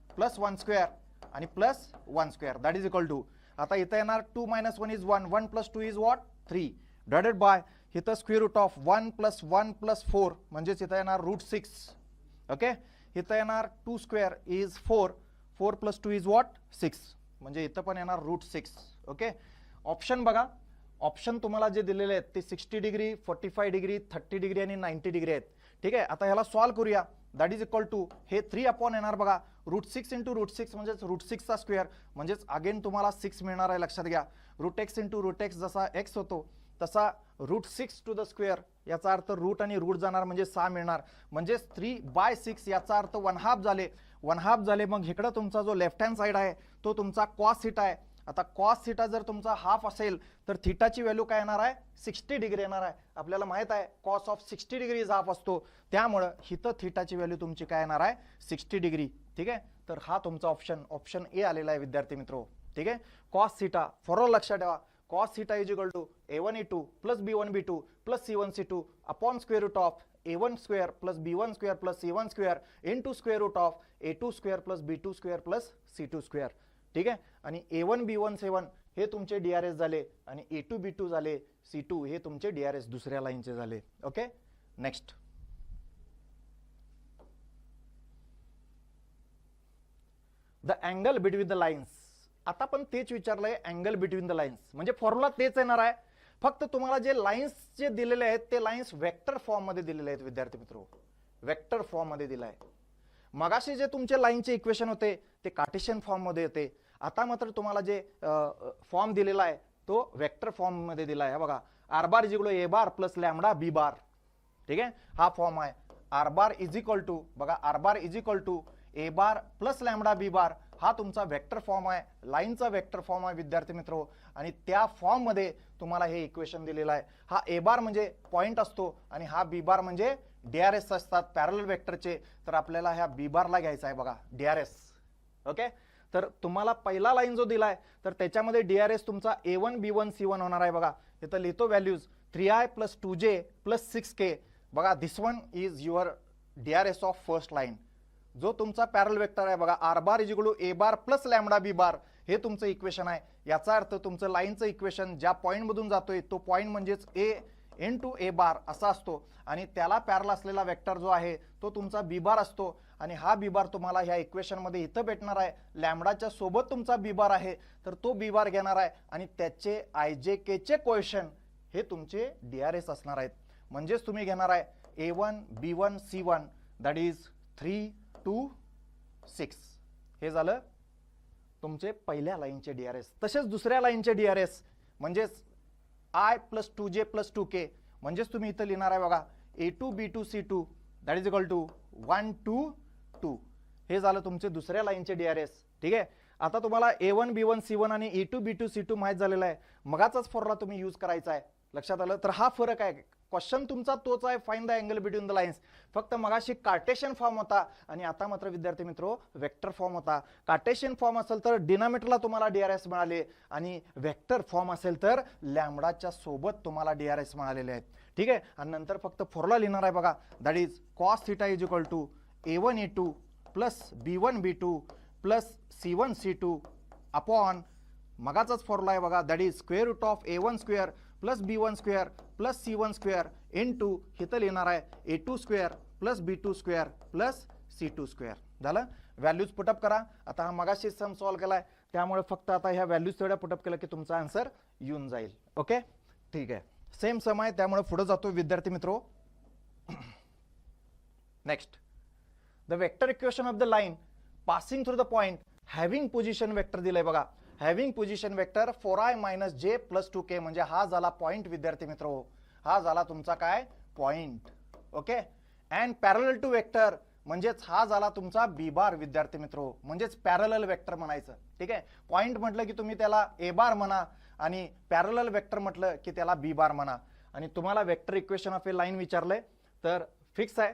plus 1 square आणि plus 1 square that is equal to, आता इथं येणार 2 minus 1 is 1, 1 plus 2 is what 3 divided by इथं square root of 1 plus 1 plus 4 म्हणजेच इथं येणार रूट 6. ओके, इथं येणार 2 square is 4, 4 plus 2 is what 6 म्हणजे इथं पण येणार रूट 6. ओके, ऑप्शन बघा, ऑप्शन तुम्हाला जे दिलेले आहेत ते 60 डिग्री, 45 डिग्री, 30 डिग्री आणि 90 डिग्री आहेत. ठीक आहे, आता ह्याला सॉल्व्ह करूया. दॅट इज इक्वल टू हे 3 अपॉन येणार बघा, रूट 6 इंटू रूट 6 म्हणजेच रूट 6 चा स्क्वेअर म्हणजेच अगेन तुम्हाला 6 मिळणार आहे. लक्षात घ्या, root x into root x जसा एक्स होतो तसा रूट 6 टू द स्क्वेअर, याचा अर्थ रूट आणि रूट जाणार म्हणजे 6 मिळणार, म्हणजेच 3/6 याचा अर्थ 1/2 झाले. 1/2 झाले, मग इकडं तुमचा जो लेफ्ट हँड साइड आहे तो तुमचा कॉस थिटा आहे. आता कॉस थिटा जर तुमचा हाफ असेल तर थिटाची व्हॅल्यू काय येणार आहे, 60 डिग्री येणार आहे. आपल्याला माहित आहे cos of 60 degree is half असतो, त्यामुळे हिथं थिटाची व्हॅल्यू तुमची काय येणार आहे 60 डिग्री. ठीक आहे, तर हा तुमचा ऑप्शन ए आलेला आहे विद्यार्थी मित्रो. ठीक आहे, कॉस थिटा फॉर लक्षात ठेवा, cos theta is equal to A1 A2 plus B1 B2 plus C1 C2 upon square root of A1 square plus B1 square plus C1 square into square root of A2 square plus B2 square plus C2 square. ठीक आहे, आणि A1 B1 C1 हे तुमचे DRS झाले आणि A2 B2 झाले, C2 हे तुमचे डीआरएस दुसऱ्या लाईनचे झाले. Okay, next the angle between the lines. आता पण तेच विचारलंय, अँगल बिटवीन द लाईन्स म्हणजे फॉर्म्युला तेच येणार आहे, फक्त तुम्हाला जे लाईन्स जे दिलेले आहेत ते लाईन्स वेक्टर फॉर्म मध्ये दिलेले आहेत विद्यार्थी मित्रो, वेक्टर फॉर्म मध्ये दिलाय. मगाशी जे तुमचे लाईनचे इक्वेशन होते ते कार्टेशियन फॉर्म मध्ये होते, आता मात्र तुम्हाला जे फॉर्म दिलेला आहे तो वेक्टर फॉर्म मध्ये दिला आहे. बघा r bar is equal to a bar plus lambda b bar. ठीक आहे, हा फॉर्म आहे. R bar is equal to, बघा r bar is equal to a bar plus lambda b bar हा तुमचा वेक्टर फॉर्म आहे, लाईनचा वेक्टर फॉर्म आहे विद्यार्थी मित्र, आणि त्या फॉर्म मध्ये तुम्हाला हे इक्वेशन दिलेलं आहे. हा ए बार म्हणजे पॉइंट असतो आणि हा बी बार म्हणजे डीआरएस असतात पॅरलल वेक्टरचे. तर आपल्याला ह्या बी बारला घ्यायचा आहे बघा डीआरएस. ओके, तर तुम्हाला पहिला लाईन जो दिलाय तर त्याच्यामध्ये डीआरएस तुमचा A1 B1 C1 होणार आहे बघा. इथं लिहितो व्हॅल्यूज 3i + 2j + 6k. बघा this one is your DRS of first line. जो तुमचा पॅरल वेक्टर आहे बघा r bar is a bar plus lambda b bar, हे तुमचं इक्वेशन आहे. याचा अर्थ तुमचं लाईनचं इक्वेशन ज्या पॉईंट मधून जातोय तो पॉईंट म्हणजेच ए * ए बार असा असतो, आणि त्याला पॅरल असलेला वेक्टर जो आहे तो तुमचा बी बार असतो. आणि हा बी बार तुम्हाला ह्या इक्वेशन मध्ये इथं भेटणार आहे. लॅमडाच्या सोबत तुमचा बी बार आहे तर तो बी बार घेणार आहे आणि त्याचे IJK चे क्वेश्चन हे तुमचे डीआरएस असणार आहेत. म्हणजेच तुम्ही घेणार आहे A1 B1 C1 that is 3 2 6. हे झालं तुमचे पहिल्या लाईनचे डीआरएस. तसेच दुसऱ्या लाईनचे डीआरएस म्हणजेच I + 2j + 2k, म्हणजेच तुम्ही इथं लिहिणार आहे बघा A2 B2 C2 that is equal to 1 2 2. हे झालं तुमचे दुसऱ्या लाईनचे डीआरएस. ठीक आहे, आता तुम्हाला A1 B1 C1 आणि A2 B2 C2 माहित झालेला आहे. मगाचाच फॉर्म्युला तुम्ही यूज करायचा आहे. लक्षात आलं? तर हा फरक आहे. क्वेश्चन तुमचा तोच आहे, find the angle between the lines. फक्त मगाशी कार्टेशियन फॉर्म होता आणि आता मात्र विद्यार्थी मित्रो वेक्टर फॉर्म होता. कार्टेशियन फॉर्म असेल तर डिनॉमिनेटरला तुम्हाला डीआरएस मिळाले आणि वेक्टर फॉर्म असेल तर लॅमडाच्या सोबत तुम्हाला डीआरएस मिळालेले आहेत. ठीक आहे, आणि नंतर फक्त फॉर्म्युला लिहिणार आहे बघा that is cos θ is equal to A1 A2 plus B1 B2 plus C1 C2 upon मगाचाच फॉर्म्युला आहे बघा that is square root of A1 square plus B1 square plus C1 square into इथं लिहिणार आहे A2 square plus B2 square plus C2 square. झालं, values put up करा. आता हा मगाशी सम सॉल्व्ह केलाय त्यामुळे फक्त आता ह्या व्हॅल्यूज तेवढ्या पुटअप केलं की तुमचा आन्सर येऊन जाईल. ओके, ठीक आहे, सेम सम आहे त्यामुळे पुढे जातो विद्यार्थी मित्रो. Next, the vector equation of the line passing through the point having position vector दिलंय बघा. Having position vector 4i - j + 2k, म्हणजे हा झाला पॉइंट विद्यार्थी मित्रो. हा झाला तुमचा काय point. Okay, and parallel to vector म्हणजेच हा झाला तुमचा बी बार विद्यार्थी मित्रो, म्हणजेच पॅरलल वेक्टर म्हणायचं. ठीक आहे, पॉइंट म्हटलं की तुम्ही त्याला ए बार म्हणा आणि पॅरलल वेक्टर म्हटलं की त्याला बी बार म्हणा. आणि तुम्हाला vector equation of a line विचारलंय तर फिक्स आहे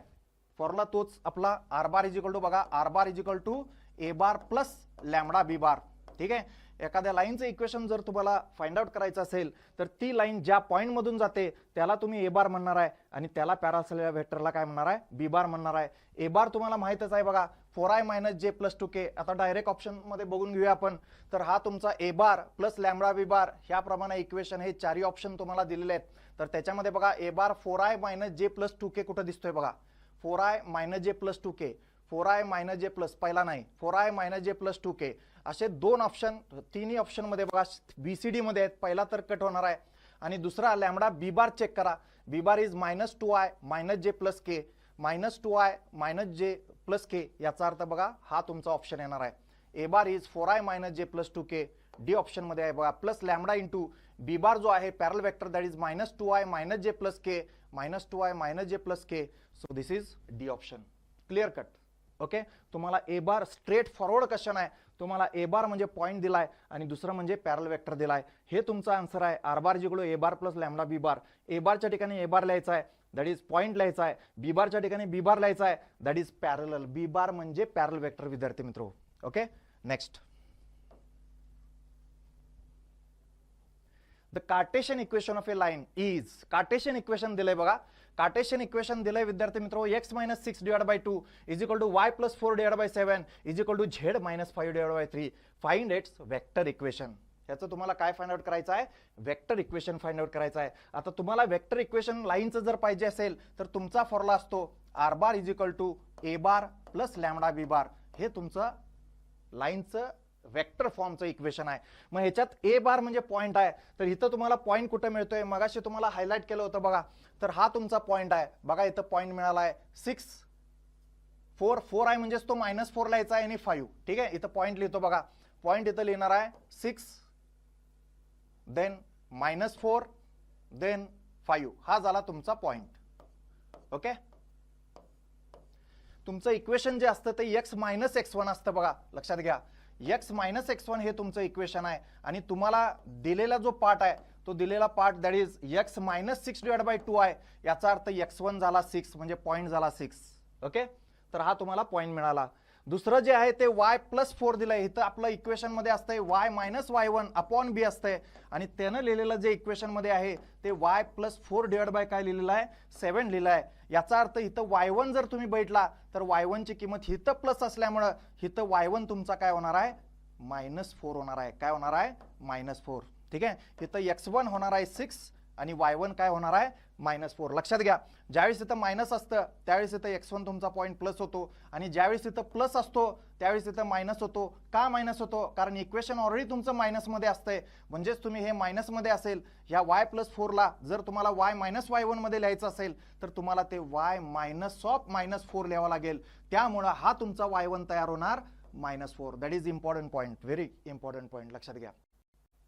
फॉर्म्युला तोच आपला r bar is equal to बघा r bar is equal to a bar plus lambda b bar. ठीक आहे, एखाद्या लाईनचं इक्वेशन जर तुम्हाला फाइंड आउट करायचं असेल तर ती लाईन ज्या पॉइंट मधून जाते त्याला तुम्ही ए बार म्हणणार आहे आणि त्याला पॅरलल असलेल्या वेक्टरला काय म्हणणार आहे बी बार म्हणणार आहे. ए बार तुम्हाला माहितच आहे बघा 4i - j + 2k. आता डायरेक्ट ऑप्शन मध्ये बघून घेऊया आपण. तर हा तुमचा a bar plus lambda b बार ह्याप्रमाणे इक्वेशन हे चारही ऑप्शन तुम्हाला दिलेले आहेत. तर त्याच्यामध्ये बघा a bar 4i - j + 2k कुठं दिसतोय बघा 4i - j + 2k 4i - j plus पहिला नाही 4i - j + 2k असे दोन ऑप्शन तिन्ही ऑप्शन मध्ये बघा बीसीडी मध्ये आहेत. पहिला तर कट होणार आहे आणि दुसरा लॅमडा बी बार चेक करा. B bar is -2i - j + k -2i - j + k. याचा अर्थ बघा हा तुमचा ऑप्शन येणार आहे. A bar is 4i - j + 2k D option मध्ये आहे बघा plus lambda into b bar जो आहे parallel vector that is -2i - j + k -2i - j + k. So this is D option. Clear cut. Okay, तुम्हाला a bar straight forward question आहे. तुम्हाला a bar म्हणजे point दिलाय आणि दुसरं म्हणजे पॅरल वेक्टर दिलाय. हे तुमचा आन्सर आहे. आर बार जिकडे ए bar plus lambda b bar. ए बारच्या ठिकाणी ए बार लिहायचा आहे दॅट इज पॉइंट लिहायचा आहे. बी बारच्या ठिकाणी बी बार लिहायचा आहे that is parallel. B bar म्हणजे पॅरल वेक्टर विद्यार्थी मित्रो. Okay, next, the Cartesian equation of a line is. Cartesian equation दिलंय बघा. कार्टेशियन इक्वेशन दिलंय विद्यार्थी मित्रो x - 6 / 2 is equal to y + 4 / 7 is equal to z - 5 / 3. Find its vector equation. याचं तुम्हाला काय फाइंड आउट करायचं आहे वेक्टर इक्वेशन फाइंड आउट करायचं आहे. आता तुम्हाला वेक्टर इक्वेशन लाईनचं जर पाहिजे असेल तर तुमचा फॉर्म्युला असतो r bar is equal to a bar plus lambda b bar. हे तुमचं लाईनचं वेक्टर फॉर्मचं इक्वेशन आहे. मग ह्याच्यात ए बार म्हणजे पॉइंट आहे तर इथं तुम्हाला पॉइंट कुठे मिळतोय मगाशी तुम्हाला हायलाइट केलं होतं बघा. तर हा तुमचा पॉइंट आहे बघा. इथं पॉइंट मिळाला आहे 6 4 आहे म्हणजेच तो -4 लिहायचा आहे आणि 5. ठीक आहे, इथं पॉइंट लिहितो बघा. पॉइंट इथं लिहिणार आहे 6 देन -4 देन 5. हा झाला तुमचा पॉइंट. ओके, तुमचं इक्वेशन जे असतं ते x मायनस x1 असतं बघा, लक्षात घ्या. x मायनस x1 हे तुमचं इक्वेशन आहे आणि तुम्हाला दिलेला जो पार्ट आहे तो दिलेला part that is x minus 6/2 आहे. याचा अर्थ x1 झाला 6 म्हणजे पॉईंट झाला 6. ओके, तर हा तुम्हाला पॉईंट मिळाला. दुसरं जे आहे ते y प्लस 4 दिलंय. इथं आपलं इक्वेशन मध्ये असतंय y minus y1 upon b असतंय आणि त्यानं लिहिलेलं जे इक्वेशन मध्ये आहे ते y प्लस 4 डिवाइड बाय काय लिहिलेलं आहे 7 लिहिलं आहे. याचा अर्थ इथं y1 जर तुम्ही बैठला तर y1 ची किंमत इथं प्लस असल्यामुळं इथं y1 तुमचा काय होणार आहे -4 होणार आहे. काय होणार आहे -4. ठीक आहे, इथं x1 होणार आहे 6 आणि y1 काय होणार आहे -4. लक्षात घ्या, ज्यावेळेस इथं मायनस असतं त्यावेळेस इथं x1 तुमचा पॉईंट प्लस होतो आणि ज्यावेळेस इथं प्लस असतो त्यावेळेस इथं मायनस होतो. का मायनस होतो? कारण इक्वेशन ऑलरेडी तुमचं मायनस मध्ये असतंय. म्हणजेच तुम्ही हे मायनस मध्ये असेल ह्या y प्लस 4 ला जर तुम्हाला y मायनस y1 मध्ये लिहायचं असेल तर तुम्हाला ते y मायनस ऑफ -4 लिहावं लागेल. त्यामुळं हा तुमचा y1 तयार होणार -4. That is important point, very important point, लक्षात घ्या.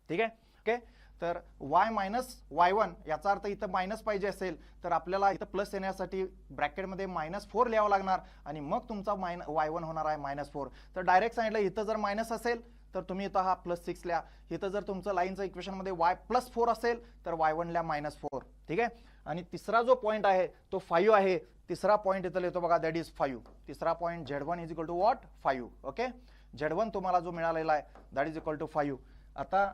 ठीक आहे, ओके. तर y मायनस y1 याचा अर्थ इथं मायनस पाहिजे असेल तर आपल्याला इथं प्लस येण्यासाठी ब्रॅकेटमध्ये -4 लिहावं लागणार आणि मग तुमचा y1 होणार आहे -4. तर डायरेक्ट सांगितलं इथं जर मायनस असेल तर तुम्ही इथं हा +6 लिहा. इथं जर तुमचं लाईनचं इक्वेशन मध्ये y प्लस 4 असेल तर y1 लिहा -4. ठीक आहे, आणि तिसरा जो पॉईंट आहे तो 5 आहे. तिसरा पॉईंट इथं लिहितो बघा, दॅट इज 5. तिसरा point Z1 is equal to what 5. Okay, Z1 तुम्हाला जो मिळालेला आहे दॅट इज इक्वल टू 5. आता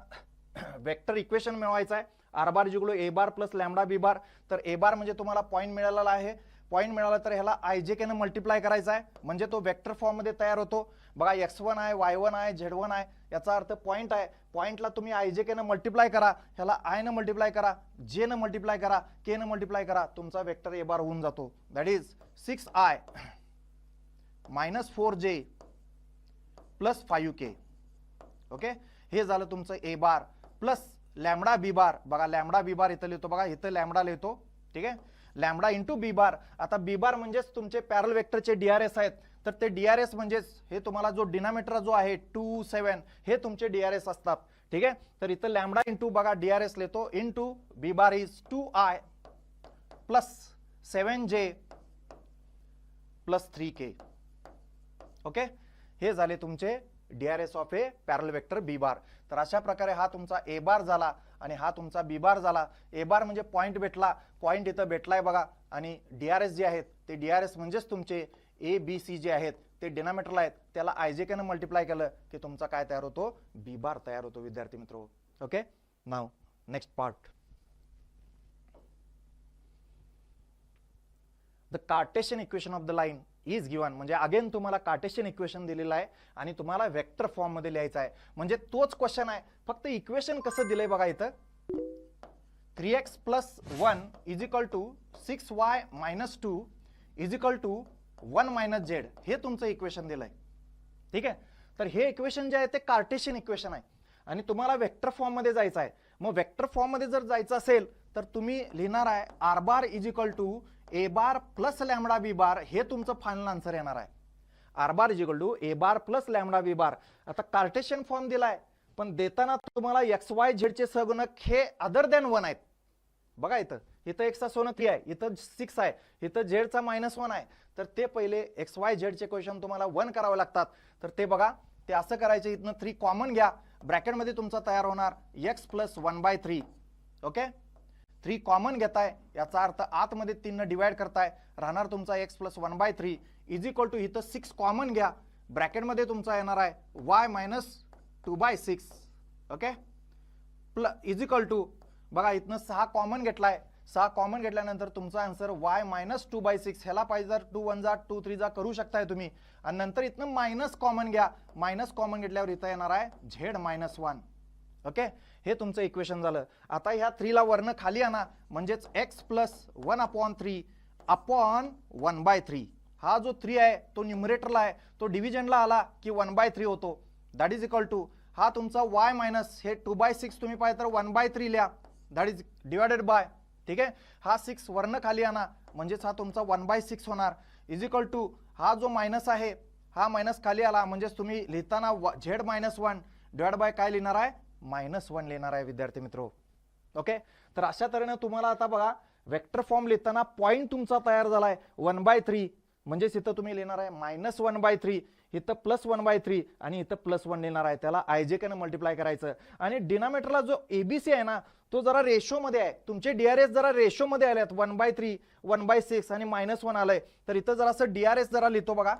वेक्टर इक्वेशन मिळवायचं आहे r bar equal to a bar plus lambda b bar. तर ए बार म्हणजे तुम्हाला पॉईंट मिळालेला आहे. पॉईंट मिळाला तर ह्याला IJK ने मल्टिप्लाय करायचा आहे म्हणजे तो वेक्टर फॉर्म मध्ये तयार होतो. बघा x1 आहे, y1 आहे, z1 आहे, याचा अर्थ पॉईंट आहे. पॉईंटला तुम्ही IJK ने मल्टिप्लाय करा, ह्याला I ने मल्टिप्लाय करा, J ने मल्टिप्लाय करा, K ने मल्टिप्लाय करा, तुमचा वेक्टर ए बार होऊन जातो. That is 6I -4J plus 5K. Okay, हे झालं तुमचं ए बार प्लस लॅम्बडा बी बार. बघा लॅम्बडा बी बार इथं लिहितो बघा, इथं लॅम्बडा लिहितो. ठीक आहे, लॅम्बडा इंटू बी बार. आता बी बार म्हणजेच तुमचे पॅरल वेक्टरचे DRS आहेत. तर ते DRS म्हणजेच हे तुम्हाला जो डिनॉमिनेटर जो आहे 2 7 हे तुमचे DRS असतात. ठीक आहे, तर इथं लॅम्बडा इंटू बघा DRS लिहितो into b bar is 2I plus 7J plus 3K. Okay, हे झाले तुमचे DRS ऑफ ए पॅरल वेक्टर बी बार. तर अशा प्रकारे हा तुमचा ए बार झाला आणि हा तुमचा बी बार झाला. ए बार म्हणजे पॉईंट भेटला, पॉईंट इथं भेटलाय बघा, आणि DRS जे आहेत ते DRS म्हणजेच तुमचे ABC जे आहेत ते डिनॉमिनेटरला आहेत, त्याला IJK ने मल्टिप्लाय केलं की तुमचा काय तयार होतो बी बार तयार होतो विद्यार्थी मित्रो. Okay, now next part, the Cartesian equation of the line is given. म्हणजे अगेन तुम्हाला कार्टेशियन इक्वेशन दिलेलं आहे आणि तुम्हाला वेक्टर फॉर्म मध्ये लिहायचं आहे. म्हणजे तोच क्वेश्चन आहे, फक्त इक्वेशन कसं दिलंय बघा इथं 3x + 1 = 6y - 2 = 1 - z. हे तुमचं इक्वेशन दिलंय. ठीक आहे, तर हे इक्वेशन जे आहे ते कार्टेशियन इक्वेशन आहे आणि तुम्हाला वेक्टर फॉर्म मध्ये जायचं आहे. मग वेक्टर फॉर्म मध्ये जर जायचं असेल तर तुम्ही लिहिणार आहे r bar = a bar plus lambda b bar. हे तुमचं फायनल आन्सर येणार आहे. R bar = a bar plus lambda b बार. आता कार्टेशियन फॉर्म दिलाय पण देताना तुम्हाला XY Z चे सहगुणक हे अदर दॅन 1 आहेत. बघा इथं x चा सोनं 3 आहे, इथं 6 आहे, इथं Z चा -1 आहे. तर ते पहिले XY Z चे क्वेश्चन तुम्हाला 1 करावे लागतात. तर ते बघा, ते असं करायचं, इथनं 3 कॉमन घ्या, ब्रॅकेटमध्ये तुमचा तयार होणार x + 1/3. ओके, 3 कॉमन घेताय याचा अर्थ आतमध्ये 3 ने डिवाइड करताय, राहणार तुमचा x + 1/3 = इथं 6 कॉमन घ्या, ब्रॅकेटमध्ये तुमचा येणार आहे y - 2/6. ओके, = बघा इथनं 6 कॉमन घेतलाय, 6 कॉमन घेतल्यानंतर तुमचा आन्सर y - 2/6. ह्याला पाहिजे तर 2 1 जा 2 3 जा करू शकताय तुम्ही आणि नंतर इथनं मायनस कॉमन घ्या, मायनस कॉमन घेतल्यावर इथं येणार आहे z - 1. ओके, हे तुमचं इक्वेशन झालं. आता ह्या 3 ला वरनं खाली आणा म्हणजेच x + 1/3 अपॉन 1/3. हा जो 3 आहे तो न्यूमरेटरला आहे, तो डिव्हिजनला आला की 1/3 होतो. दॅट इज इक्वल टू हा तुमचा y मायनस हे 2/6 तुम्ही पाहिजे तर 1/3 लिहा, दॅट इज डिवायडेड बाय. ठीक आहे, हा 6 वरनं खाली आणा म्हणजेच हा तुमचा 1/6 होणार इज इक्वल टू हा जो मायनस आहे हा मायनस खाली आला म्हणजेच तुम्ही लिहिताना z - 1 डिवाइड बाय काय लिहिणार आहे -1 लिहिणार आहे विद्यार्थी मित्रो. ओके, तर अशा तऱ्हेने तुम्हाला आता बघा वेक्टर फॉर्म लिहिताना पॉईंट तुमचा तयार झालाय 1/3 म्हणजेच इथं तुम्ही लिहिणार आहे -1/3, इथं +1/3 आणि इथं +1 लिहिणार आहे. त्याला IJK ने मल्टिप्लाय करायचं. आणि डिनॉमिनेटरला जो ABC आहे ना तो जरा रेशो मध्ये आहे. तुमचे DRS जरा रेशो मध्ये आलेत. 1/3, 1/6 आणि -1 आलंय. तर इथं जरासं DRS जरा लिहितो बघा.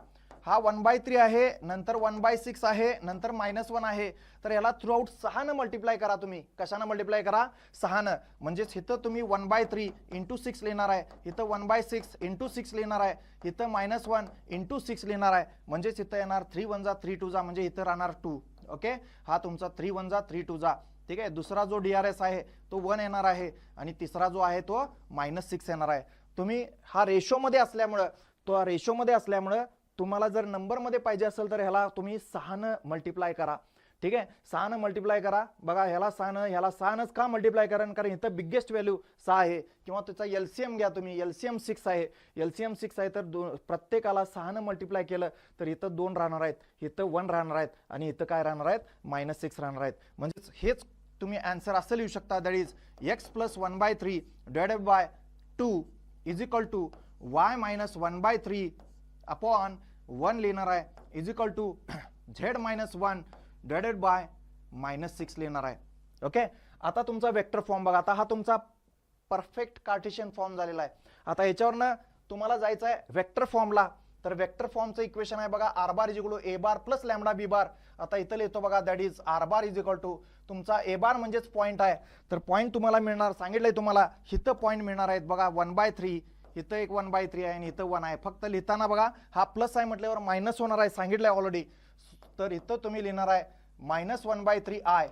हा 1/3 आहे, नंतर 1/6 आहे, नंतर -1 आहे. तर याला थ्रू आउट 6 ने मल्टिप्लाय करा. तुम्ही कशाने मल्टिप्लाय करा? 6 ने. म्हणजेच इथं तुम्ही 1/3 × 6 लिहिणार आहे, इथं 1/6 × 6 लिहिणार आहे, इथं -1 × 6 लिहिणार आहे. म्हणजेच इथं येणार 3 1 जा 3 2 जा, म्हणजे इथं राहणार 2. ओके, हा तुमचा 3 1 जा 3 2 जा. ठीक आहे. दुसरा जो DRS आहे तो 1 येणार आहे आणि तिसरा जो आहे तो -6 येणार आहे. तुम्ही हा रेशो मध्ये असल्यामुळे तुम्हाला जर नंबर मध्ये पाहिजे असेल तर ह्याला तुम्ही 6 ने मल्टिप्लाय करा. ठीक आहे, 6 ने मल्टिप्लाय करा. बघा ह्याला 6 ने, ह्याला 6 नेच का मल्टिप्लाय करा? कारण इथं बिगेस्ट व्हॅल्यू 6 आहे. किंवा त्याचा LCM घ्या तुम्ही, LCM 6 आहे. LCM 6 आहे तर प्रत्येकाला 6 ने मल्टिप्लाय केलं तर इथं 2 राहणार आहेत, इथं 1 राहणार आहेत आणि इथं काय राहणार आहेत? -6 राहणार आहेत. म्हणजे हेच तुम्ही आन्सर असं लिहू शकता, that is x + 1/3 divided by 2 is equal to y - 1/3 upon 1 लिहिणार आहे is equal to z - 1 divided by -6 लिहिणार आहे. ओके, आता तुमचा वेक्टर फॉर्म बघा. आता हा तुमचा परफेक्ट कार्टेशियन फॉर्म झालेला आहे. आता याच्यावरनं तुम्हाला जायचं आहे वेक्टर फॉर्मला. तर वेक्टर फॉर्मचं इक्वेशन आहे बघा, r bar is equal to a bar plus lambda b bar. आता इथं लिहितो बघा, that is r bar is equal to तुमचा a बार म्हणजेच पॉईंट आहे. तर पॉईंट तुम्हाला मिळणार, सांगितलंय तुम्हाला इथं पॉईंट मिळणार आहेत बघा 1/3, इथं एक 1/3 आहे आणि इथं 1 आहे. फक्त लिहिताना बघा हा प्लस आहे म्हटल्यावर मायनस होणार आहे, सांगितलंय ऑलरेडी. तर इथं तुम्ही लिहिणार आहे -1/3i.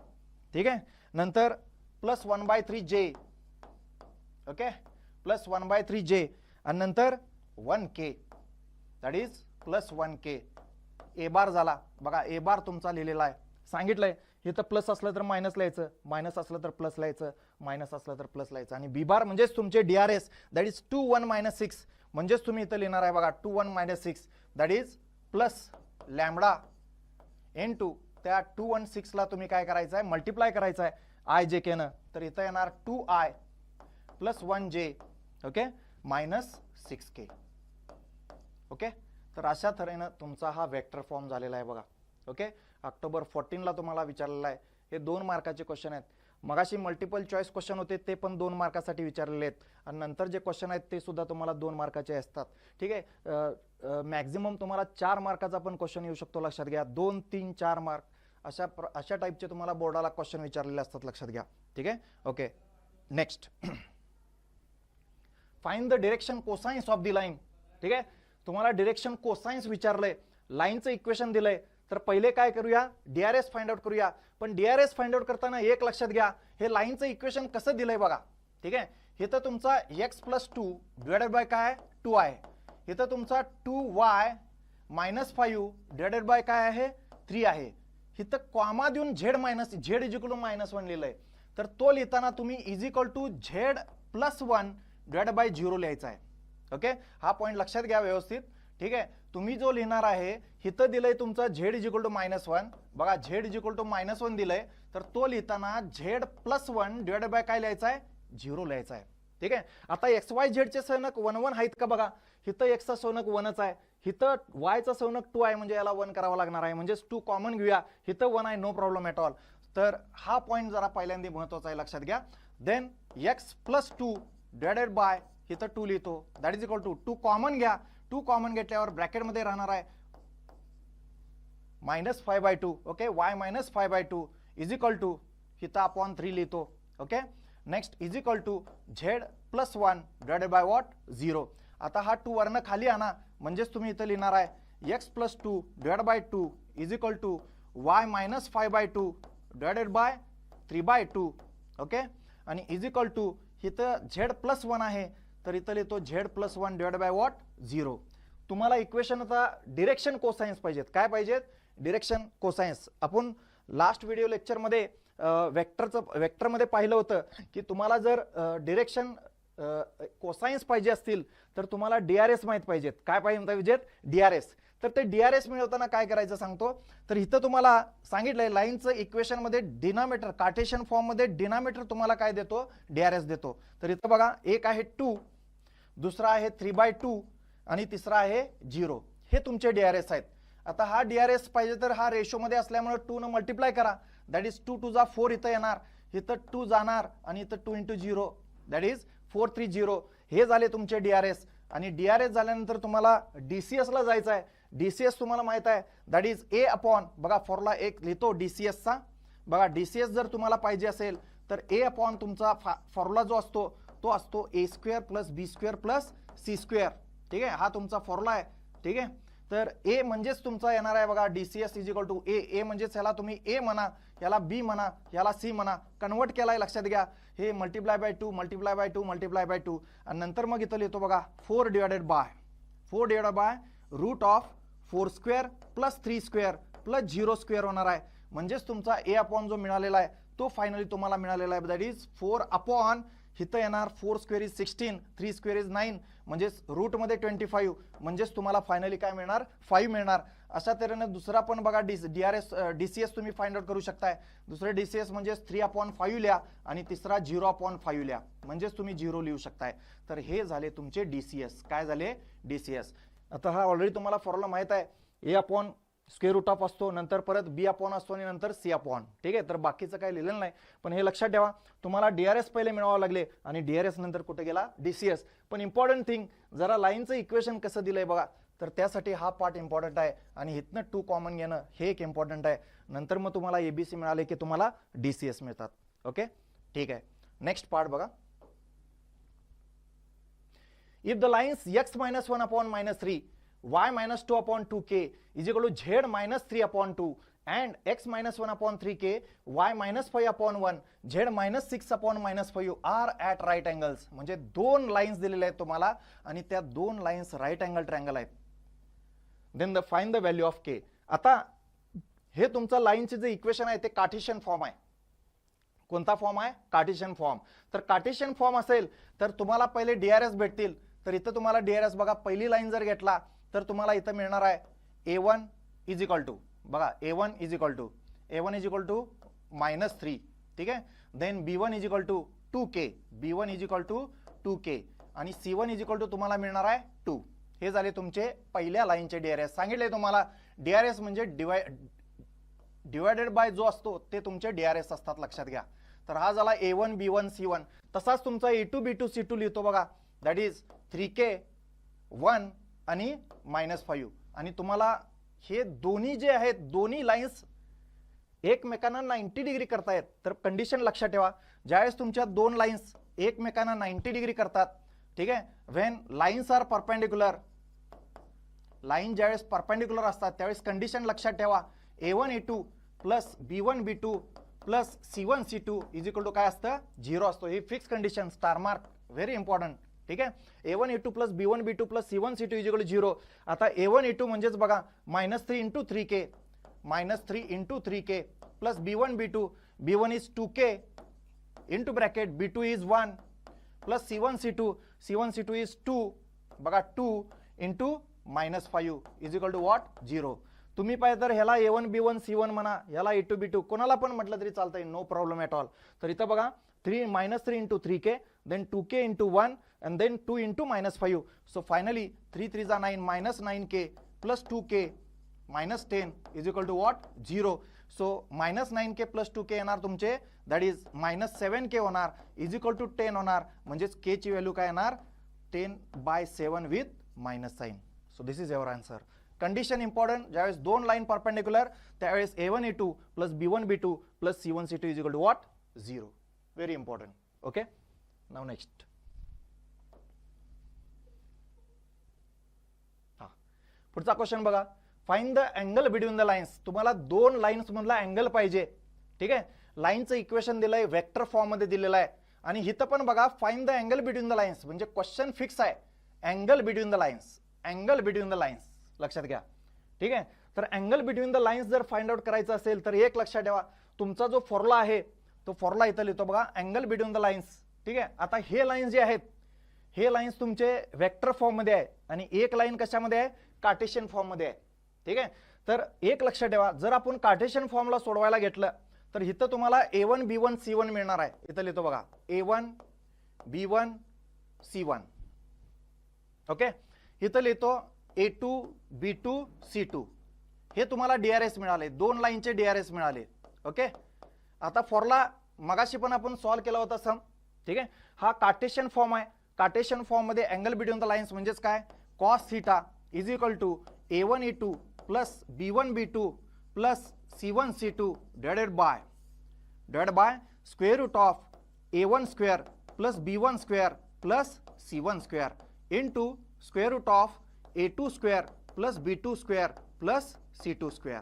ठीक आहे, नंतर +1/3j. ओके, +1/3j आणि नंतर 1k, that is +1k. a बार झाला बघा, a बार तुमचा लिहिलेला आहे, सांगितलंय. इथं प्लस असलं तर मायनस लिहायचं, मायनस असलं तर प्लस लिहायचं, मायनस असलं तर प्लस लिहायचं. आणि b बार म्हणजेच तुमचे DRS, दॅट इज 2 1 - 6. म्हणजेच तुम्ही इथं लिहिणार आहे बघा 2 1 - 6, दॅट इज प्लस लॅम्बडा * त्या 2 1 6 ला तुम्ही काय करायचं आहे? मल्टिप्लाय करायचं आहे IJK न. तर इथं येणार 2i + 1j. Okay, -6k. Okay, तर अशा तऱ्हेनं तुमचा हा वेक्टर फॉर्म झालेला आहे बघा. ओके, ऑक्टोबर 14 ला तुम्हाला विचारलेला आहे. हे 2 मार्काचे क्वेश्चन आहेत. मगाशी मल्टिपल चॉईस क्वेश्चन होते ते पण 2 मार्कासाठी विचारलेले आहेत आणि नंतर जे क्वेश्चन आहेत ते सुद्धा तुम्हाला 2 मार्काचे असतात. ठीक आहे, मॅक्झिमम तुम्हाला 4 मार्काचा पण क्वेश्चन येऊ शकतो, लक्षात घ्या. 2 3 4 मार्क अशा टाईपचे तुम्हाला बोर्डाला क्वेश्चन विचारलेले असतात, लक्षात घ्या. ठीक आहे, okay. Next, find the direction cosines of the line. ठीक आहे, तुम्हाला डिरेक्शन कोसाइन्स विचारलंय, लाईनचं इक्वेशन दिलंय. तर पहिले काय करूया? DRS फाइंड आउट करूया. पण DRS फाइंड आउट करताना एक लक्षात घ्या, हे लाईनचं इक्वेशन कसं दिलंय बघा. ठीक आहे, इथं तुमचा x + 2 डिवाइडेड बाय काय? 2 आहे. इथं तुमचा 2y - 5 डिवाइडेड बाय काय आहे? 3 आहे. इथं कॉमा देऊन z इज इक्वल टू -1 लिहिलंय. तर तो लिहिताना तुम्ही is equal to z + 1 divided by 0 लिहायचा आहे. ओके, हा पॉईंट लक्षात घ्या व्यवस्थित. ठीक आहे, तुम्ही जो लिहिणार आहे इथं दिलंय तुमचा z इज इक्वल टू -1. बघा z इज इक्वल टू -1 दिलंय, तर तो लिहिताना z + 1 डिवाइडेड बाय काय लिहायचा आहे? 0 लिहायचा आहे. ठीक आहे, आता XY चे सहनक 1 1 आहेत का बघा. इथं x चा सहनक 1च आहे, इथं y चा सहनक 2 आहे, म्हणजे याला 1 करावा लागणार आहे. म्हणजे 2 कॉमन घेऊया, इथं 1 आहे, नो प्रॉब्लेम ॲट ऑल. तर हा पॉईंट जरा पहिल्यांदा महत्वाचा आहे, लक्षात घ्या. देन x + 2 डिवाइडेड बाय इथं 2 लिहितो, that is equal to 2 common घ्या. 2 कॉमन घेतल्यावर ब्रॅकेट मध्ये राहणार आहे -5/2. Okay, y - 5/2 is equal to इथं अपॉन 3 लिहितो. Okay, next is equal to z + 1 divided by what? 0. आता हा 2 वरनं खाली आणा, म्हणजेच तुम्ही इथं लिहिणार आहे x + 2 divided by 2 is equal to y - 5/2 divided by 3/2. Okay, आणि इज इक्वल टू इथं z + 1 आहे, तर इथं लिहितो z + 1 डिवाइडेड बाय व्हॉट? 0. तुम्हाला इक्वेशन आता डिरेक्शन कोसाइन्स पाहिजेत. काय पाहिजेत? Direction cosines. आपण लास्ट व्हिडिओ लेक्चरमध्ये वेक्टरमध्ये पाहिलं होतं की तुम्हाला जर डिरेक्शन कोसाइन्स पाहिजे असतील तर तुम्हाला DRS माहित पाहिजेत. काय पाहिजेत? DRS. तर ते DRS मिळवताना काय करायचं सांगतो. तर इथं तुम्हाला सांगितलंय लाईनचं इक्वेशन मध्ये डिनॉमिनेटर, कार्टेशियन फॉर्म मध्ये डिनॉमिनेटर तुम्हाला काय देतो? DRS देतो. तर इथं बघा, एक आहे 2, दुसरा आहे 3/2 आणि तिसरा आहे 0. हे तुमचे DRS आहेत. आता हा DRS पाहिजे तर हा रेशो मध्ये असल्यामुळे 2 न मल्टिप्लाय करा, दॅट इज 2 2 जा 4 इथं येणार, इथं 2 जाणार आणि इथं 2 × 0 दॅट इज 430. हे झाले तुमचे DRS. आणि DRS झाल्यानंतर तुम्हाला DCS ला जायचं आहे. DCS तुम्हाला माहित आहे दॅट इज A अपॉन, बघा फॉर्म्युला एक लिहितो DCS चा. बघा DCS जर तुम्हाला पाहिजे असेल तर A अपॉन तुमचा फॉर्म्युला जो असतो तो असतो A² + B² + C². ठीक आहे, हा तुमचा फॉर्म्युला आहे. ठीक आहे, तर A म्हणजेच तुमचा येणार आहे बघा DCS = A. म्हणजेच याला तुम्ही A म्हणा, याला B म्हणा, याला C म्हणा. कन्वर्ट केलाय लक्षात घ्या. हे multiply by 2 multiply by 2 multiply by 2 आणि नंतर मग इथं लिहितो बघा 4 / √4² + 3² + 0² होणार आहे. म्हणजेच तुमचा A अपॉन जो मिळालेला आहे तो फायनली तुम्हाला मिळालेला आहे दॅट इज 4 अपॉन, इथं येणार 4² = 16, 3² = 9, म्हणजेच रूट मध्ये 25, म्हणजेच तुम्हाला फायनली काय मिळणार 5 मिळणार. अशा तऱ्हेने दुसरा पण बघा DCS तुम्ही फाइंड आउट करू शकताय. दुसरे DCS म्हणजे 3/5 लिहा आणि तिसरा 0/5 लिहा, म्हणजेच तुम्ही 0 लिहू शकताय. तर हे झाले तुमचे DCS. काय झाले DCS. आता हा ऑलरेडी तुम्हाला फॉर्म्युला माहित आहे, A/√ऑफ असतो, नंतर परत B अपॉन असतो आणि नंतर C अपॉन. ठीक आहे, तर बाकीचं काय लिहिलेलं नाही, पण हे लक्षात ठेवा तुम्हाला DRS पहिले मिळवावं लागले आणि DRS नंतर कुठे गेला DCS. पण इम्पॉर्टंट थिंग जरा लाईनचं इक्वेशन कसं दिलंय बघा, तर त्यासाठी हा पार्ट इम्पॉर्टंट आहे आणि इथनं 2 कॉमन घेणं हे एक इम्पॉर्टंट आहे. नंतर मग तुम्हाला ABC मिळाले की तुम्हाला DCS मिळतात. ओके, ठीक आहे. नेक्स्ट पार्ट बघा. If the lines x - 1/- 3, y - 2/2k is equal to z - 3/2 and x - 1/3k, y - 5/1, z - 6/5 are at right angles. म्हणजे दोन लाईन्स दिलेले आहेत तुम्हाला आणि त्या दोन लाईन्स राईट अँगल ट्रायंगल आहेत. Then find the value of k. आता हे तुमचं लाईनचे जे इक्वेशन आहे ते कार्टेशियन फॉर्म आहे. कोणता फॉर्म आहे? Cartesian form. तर कार्टेशियन फॉर्म असेल तर तुम्हाला पहिले DRS भेटतील. तर इथं तुम्हाला DRS बघा, पहिली लाईन जर घेतला तर तुम्हाला इथं मिळणार आहे A1 = बघा A1 = -3. ठीक आहे, then B1 = 2k, B1 = 2k आणि C1 = तुम्हाला मिळणार आहे 2. हे झाले तुमचे पहिल्या लाईनचे DRS. सांगितले तुम्हाला DRS म्हणजे डिवायडेड बाय जो असतो ते तुमचे DRS असतात, लक्षात घ्या. तर हा झाला A1 B1 C1. तसाच तुमचा A2 B2 C2 लिहितो बघा, दॅट इज 3k 1 आणि -5. आणि तुम्हाला हे दोन्ही जे आहेत दोन्ही लाईन्स एकमेकांना 90 डिग्री करतायत. तर कंडिशन लक्षात ठेवा, ज्यावेळेस तुमच्या दोन लाईन्स एकमेकांना 90 डिग्री करतात, ठीक आहे, when lines are perpendicular, line ज्यावेळेस परपेंडिक्युलर असतात त्यावेळेस कंडिशन लक्षात ठेवा, A1 A2 + B1 B2 + C1 C2 = काय असतं 0 असतो. ही fix condition, star mark, very important. ठीक आहे, A1 A2 + B1 B2 + C1 C2 = 0. आता A1 A2 म्हणजेच बघा -3 × 3k, -3 × 3k + B1 B2, B1 is 2k into bracket B2 is 1 plus C1 C2, C1 C2 is 2, बघा 2 into -5 is equal to what 0. तुम्ही पाहिजे तर ह्याला A1 B1 C1 म्हणा, ह्याला A2 B2 कोणाला पण म्हटलं तरी चालतंय, नो प्रॉब्लेम ॲट ऑल. तर इथं बघा -3 × 3k, then 2k into 1 and then 2 into -5. So finally 3 3 जा 9, -9k plus 2k minus 10 is equal to what 0. So -9k plus 2k येणार तुमचे, that is -7k होणार is equal to 10 होणार. म्हणजेच k ची व्हॅल्यू काय येणार 10/7 with minus sign. So this is your answer. Condition important, ज्यावेळेस दोन लाईन परपेंडिक्युलर त्यावेळेस A1 A2 plus B1 B2 plus C1 C2 is equal to what 0. Very important. Okay, now next. पुढचा question बघा, find the angle between the lines. तुम्हाला दोन lines मधला angle पाहिजे. ठीक आहे, लाईनचं इक्वेशन दिलंय, वेक्टर फॉर्म मध्ये दिलेलं आहे आणि इथं पण बघा find the angle between the lines, म्हणजे क्वेश्चन फिक्स आहे, angle between the lines, angle between the lines, लक्षात घ्या. ठीक आहे, तर अँगल बिटवीन द लाईन्स जर फाइंड आउट करायचं असेल तर एक लक्षात ठेवा, तुमचा जो फॉर्म्युला आहे तो फॉर्म्युला इथं लिहितो बघा, अँगल बिटवीन द लाईन्स. ठीक आहे, आता हे लाईन्स जे आहेत हे लाईन्स तुमचे वेक्टर फॉर्म मध्ये आहे आणि एक लाईन कशामध्ये आहे, कार्टेशियन फॉर्म मध्ये आहे. ठीक आहे, तर एक लक्षात ठेवा, जर आपण कार्टेशियन फॉर्मला सोडवायला घेतलं तर इथं तुम्हाला A1 B1 C1 मिळणार आहे. इथं लिहितो बघा A1 B1 C1. ओके, इथं लिहितो A2 B2 C2 हे तुम्हाला DRS मिळाले, दोन लाईनचे DRS मिळाले. ओके, आता फॉर्म्युला मगाशी पण आपण सॉल्व्ह केला होता सम. ठीक आहे, हा कार्टेशियन फॉर्म आहे. कार्टेशियन फॉर्म मध्ये अँगल बिटवीन द लाईन्स म्हणजेच काय, cos theta is equal to A1 A2 plus B1 B2 plus C1 C2 divided by square root of A1 square plus B1 square plus C1 square into square root of A2 square plus B2 square plus C2 square.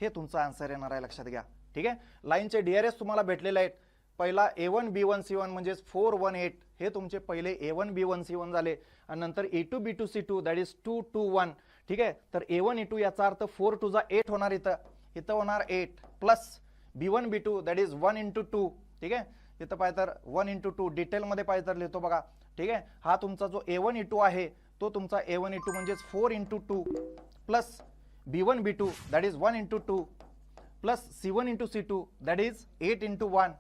हे तुमचा answer येणार आहे, लक्षात घ्या. ठीक आहे, लाईनचे DRS तुम्हाला भेटलेले आहेत. पहिला A1 B1 C1 म्हणजे 418 हे तुमचे पहिले A1 B1 C1 झाले आणि नंतर A2 B2 C2 that is 2 2 1. ठीक आहे, तर A1 A2 याचा अर्थ 4 2 जा 8 होणार, इथं होणार 8 plus B1 B2 that is 1 into 2. ठीक आहे, इथं पाहिजे तर 1 into 2 डिटेल मध्ये पाहिजे तर लिहितो बघा. ठीक आहे, हा तुमचा जो A1 A2 आहे तो तुमचा A1 A2 म्हणजे 4 into 2 plus B1 B2 that is 1 into 2 plus C1 into C2 that is 8 into 1.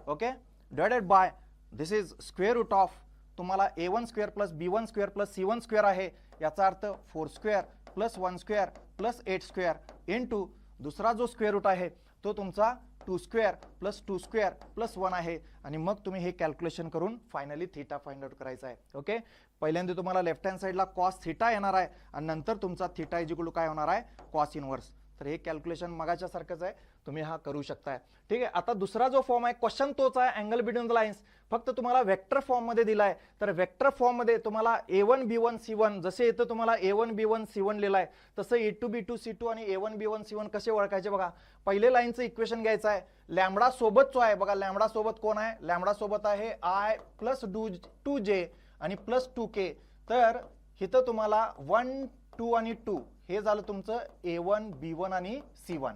Okay, divided by this is square root of तुम्हाला A1 square plus B1 square plus C1 square आहे, याचा अर्थ 4 square plus 1 square plus 8 square into दुसरा जो square route आहे तो तुमचा 2 square plus 2 square plus 1 आहे. आणि मग तुम्ही हे कॅल्क्युलेशन करून फायनली थीटा फाइंड आउट करायचा आहे. ओके, पहिल्यांदा तुम्हाला लेफ्ट हँड साईडला कॉस थीटा येणार आहे आणि नंतर तुमचा थीटा इज इक्वल टू काय होणार आहे, कॉस इनवर्स. तर हे कॅल्क्युलेशन मगाच्या सारखंच आहे, तुम्ही हा करू शकताय. ठीक आहे, आता दुसरा जो फॉर्म आहे क्वेश्चन तोच आहे, अँगल बिटवीन द लाईन्स, फक्त तुम्हाला वेक्टर फॉर्म मध्ये दिलाय. तर वेक्टर फॉर्म मध्ये तुम्हाला A1 B1 C1 जसे इथं तुम्हाला A1 B1 C1 लिहिलाय तसं A2 B2 C2 आणि A1 B1 C1 कसे ओळखायचे बघा. पहिले लाईनचं इक्वेशन घ्यायचं आहे, लॅम्बडा सोबत जो आहे बघा, लॅम्बडा सोबत कोण आहे, लॅम्बडा सोबत आहे I प्लस 2J आणि प्लस 2K. तर इथं तुम्हाला 1 2 आणि 2 हे झालं तुमचं A1 B1 आणि C1.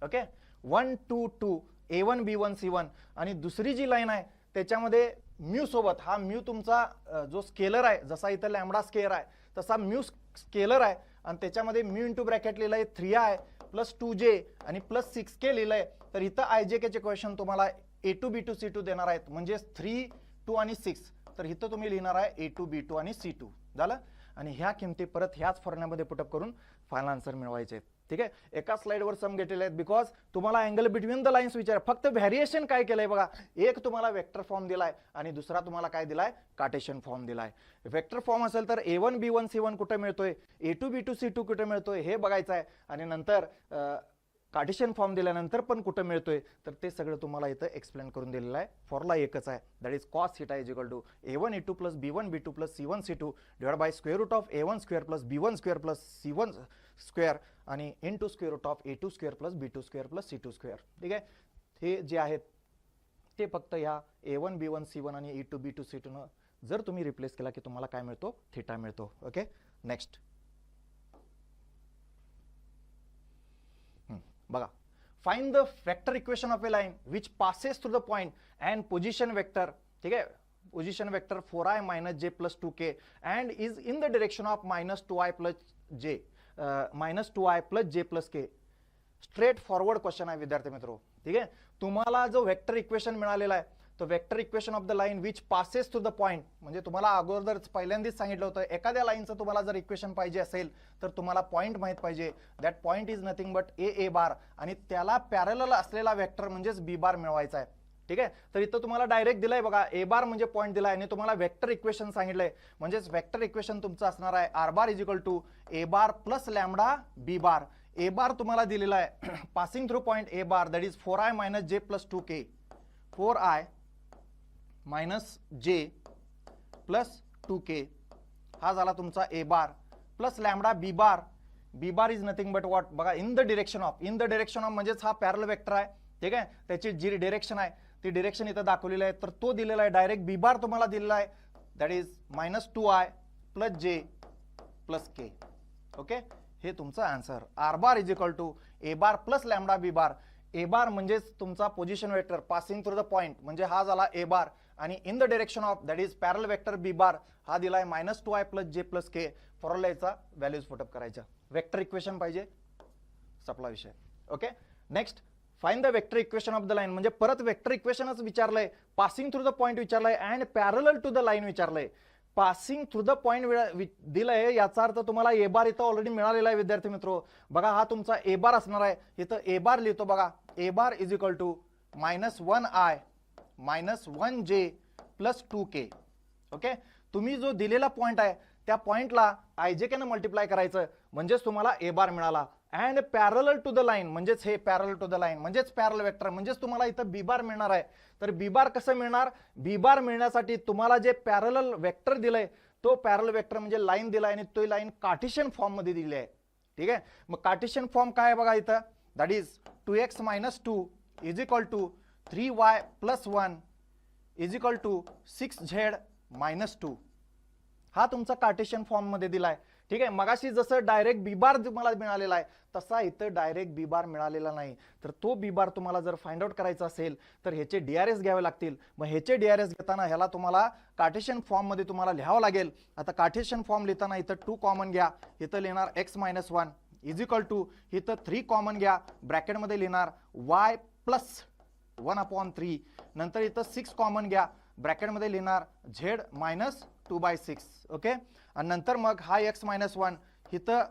Okay, 1 2 2 A1 B1 C1 आणि दुसरी जी लाईन आहे त्याच्यामध्ये म्यू सोबत, हा म्यू तुमचा जो स्केलर आहे, जसा इथं लॅम्बडा स्केअर आहे तसा म्यू स्केलर आहे आणि त्याच्यामध्ये म्यू इंटू ब्रॅकेट लिहिलंय 3I प्लस 2J आणि प्लस 6K लिहिलंय. तर इथं IJK चे क्वेश्चन तुम्हाला A2 B2 C2 देणार आहेत, म्हणजे 3 2 आणि 6. तर इथं तुम्ही लिहिणार आहे A2 B2 आणि C2 झालं. आणि ह्या किमती परत ह्याच फॉर्म्युल्यामध्ये पुटअप करून फायनल आन्सर मिळवायचे. ठीक आहे, एका स्लाइडवर सम घेतलेले आहेत बिकॉज तुम्हाला अँगल बिटवीन द लाईन्स विचार, फक्त व्हॅरिएशन काय केलंय बघा, एक तुम्हाला वेक्टर फॉर्म दिलाय आणि दुसरा तुम्हाला काय दिलाय, कार्टेशियन फॉर्म दिलाय. वेक्टर फॉर्म असेल तर A1 B1 C1 कुठे मिळतोय, A2 B2 C2 कुठे मिळतोय हे बघायचं आहे आणि नंतर कार्टेशियन फॉर्म दिल्यानंतर पण कुठे मिळतोय तर ते सगळं तुम्हाला इथं एक्सप्लेन करून दिलेलं आहे. फॉर्म्युला एकच आहे, that is cos theta is equal to A1 A2 plus B1 B2 plus C1 C2 divide by square root of A1 square plus B1 square plus C1 square आणि into square root of A2 square plus B2 square plus C2 square. ठीक आहे, हे जे आहेत ते फक्त ह्या A1 B1 C1 आणि A2 B2 C2 न जर तुम्ही रिप्लेस केला की तुम्हाला काय मिळतो, थीटा मिळतो. ओके, नेक्स्ट बघा, find the vector equation of a line which passes through the point end position vector. ठीक आहे, position vector 4I minus J plus 2K end is in the direction of minus 2I plus J plus K. Straight forward question आहे विद्यार्थी मित्रों. ठीक आहे, तुम्हाला जो vector equation मिळालेला आहे तो vector equation of the line which passes through the point, म्हणजे तुम्हाला अगोदर पहिल्यांदाच सांगितलं होतं एखाद्या लाईनचं तुम्हाला जर इक्वेशन पाहिजे असेल तर तुम्हाला पॉइंट माहित पाहिजे. That point is nothing but A bar आणि त्याला पॅरलल असलेला वेक्टर म्हणजेच B बार मिळवायचा आहे. ठीक आहे, तर इथं तुम्हाला डायरेक्ट दिलाय बघा, A बार म्हणजे पॉइंट दिलाय आणि तुम्हाला वेक्टर इक्वेशन सांगितलंय, म्हणजेच वेक्टर इक्वेशन तुमचं असणार आहे R bar is equal to A bar plus lambda B bar. A bar तुम्हाला दिलेला आहे passing through point A bar that is 4I minus J plus 2K, 4I minus J plus 2K हा झाला तुमचा A bar plus lambda B bar. B bar is nothing but what बघा, in the direction of म्हणजेच हा पॅरल vector आहे. ठीक आहे, त्याची जी डायरेक्शन आहे ती डायरेक्शन इथं दाखवलेली आहे, तर तो दिलेला आहे डायरेक्ट B बार तुम्हाला दिलेला आहे that is minus 2I plus J plus K. Okay, हे तुमचं answer. R bar is equal to A bar plus lambda B bar. A bar म्हणजेच तुमचा position vector passing through the point म्हणजे हा झाला A बार आणि in the direction of that is parallel vector B bar हा दिलाय minus 2I plus J plus K. फॉर्म्युलाचा values put up करायच्या. वेक्टर इक्वेशन पाहिजे, सपला विषय. Okay, next find the vector equation of the line, म्हणजे परत वेक्टर इक्वेशनच विचारलंय, पासिंग थ्रू द पॉइंट विचारलंय and parallel to the line विचारलंय. पासिंग थ्रू द पॉईंट दिलंय, याचा अर्थ तुम्हाला ए बार इथं ऑलरेडी मिळालेला आहे विद्यार्थी मित्रो. बघा हा तुमचा ए बार असणार आहे. इथं ए बार लिहितो बघा, a bar is equal to -1i -1j plus 2k. Okay, तुम्ही जो दिलेला पॉइंट आहे त्या पॉइंटला आयजेके ने मल्टिप्लाय करायचं म्हणजेच तुम्हाला ए बार मिळाला. And parallel to the line म्हणजेच हे पॅरलल टू द लाईन म्हणजेच पॅरल वेक्टर म्हणजेच तुम्हाला इथं बी बार मिळणार आहे. तर बी बार कसं मिळणार? बी बार मिळण्यासाठी तुम्हाला जे पॅरलल वेक्टर दिलंय तो पॅरलल वेक्टर म्हणजे लाईन दिलाय आणि तो लाईन कार्टेशियन फॉर्म मध्ये दिली आहे. ठीक आहे, मग कार्टेशियन फॉर्म काय आहे बघा इथं, that is 2x - 2 is equal to 3y + 1 is equal to 6z - 2. हा तुमचा कार्टेशियन फॉर्म मध्ये दिलाय. ठीक आहे, मगाशी जसं डायरेक्ट बी बार तुम्हाला मिळालेला आहे तसा इथं डायरेक्ट बी बार मिळालेला नाही. तर तो बी बार तुम्हाला जर फाइंड आउट करायचा असेल तर ह्याचे डीआरएस घ्यावे लागतील. मग ह्याचे डीआरएस घेताना ह्याला तुम्हाला कार्टेशियन फॉर्म मध्ये तुम्हाला लिहावं लागेल. आता कार्टेशियन फॉर्म लिहिताना इथं 2 कॉमन घ्या, इथं लिहिणार x - 1 इज इक्वल टू इथं 3 कॉमन घ्या, ब्रॅकेट मध्ये लिहिणार y + 1/3, नंतर इथं 6 कॉमन घ्या, ब्रॅकेट मध्ये लिहिणार z - 2/6. ओके, आणि नंतर मग हा x - 1 इथं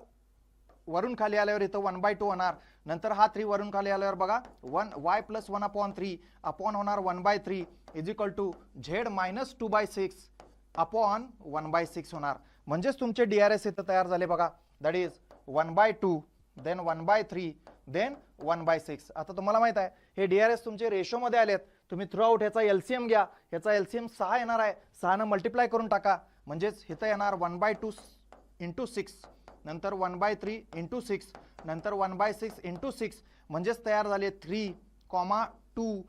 वरून खाली आल्यावर इथं 1/2 होणार, नंतर हा 3 वरून खाली आल्यावर बघा y + 1/3 अपॉन होणार 1/3 is equal to z - 2/6 upon 1/6 होणार. म्हणजेच तुमचे डीआरएस इथं तयार झाले बघा, दॅट इज 1/2 देन 1/3 देन 1/6. आता तुम्हाला माहित आहे हे डीआरएस तुमचे रेशो मध्ये आलेत. तुम्ही थ्रू आउट ह्याचा एलसीएम घ्या, ह्याचा एलसीएम 6 येणार आहे, 6 ने मल्टिप्लाय करून टाका म्हणजेच इथं येणार 1/2 × 6 नंतर 1/3 × 6 नंतर 1/6 × 6 म्हणजेच तयार झाले 3, 2,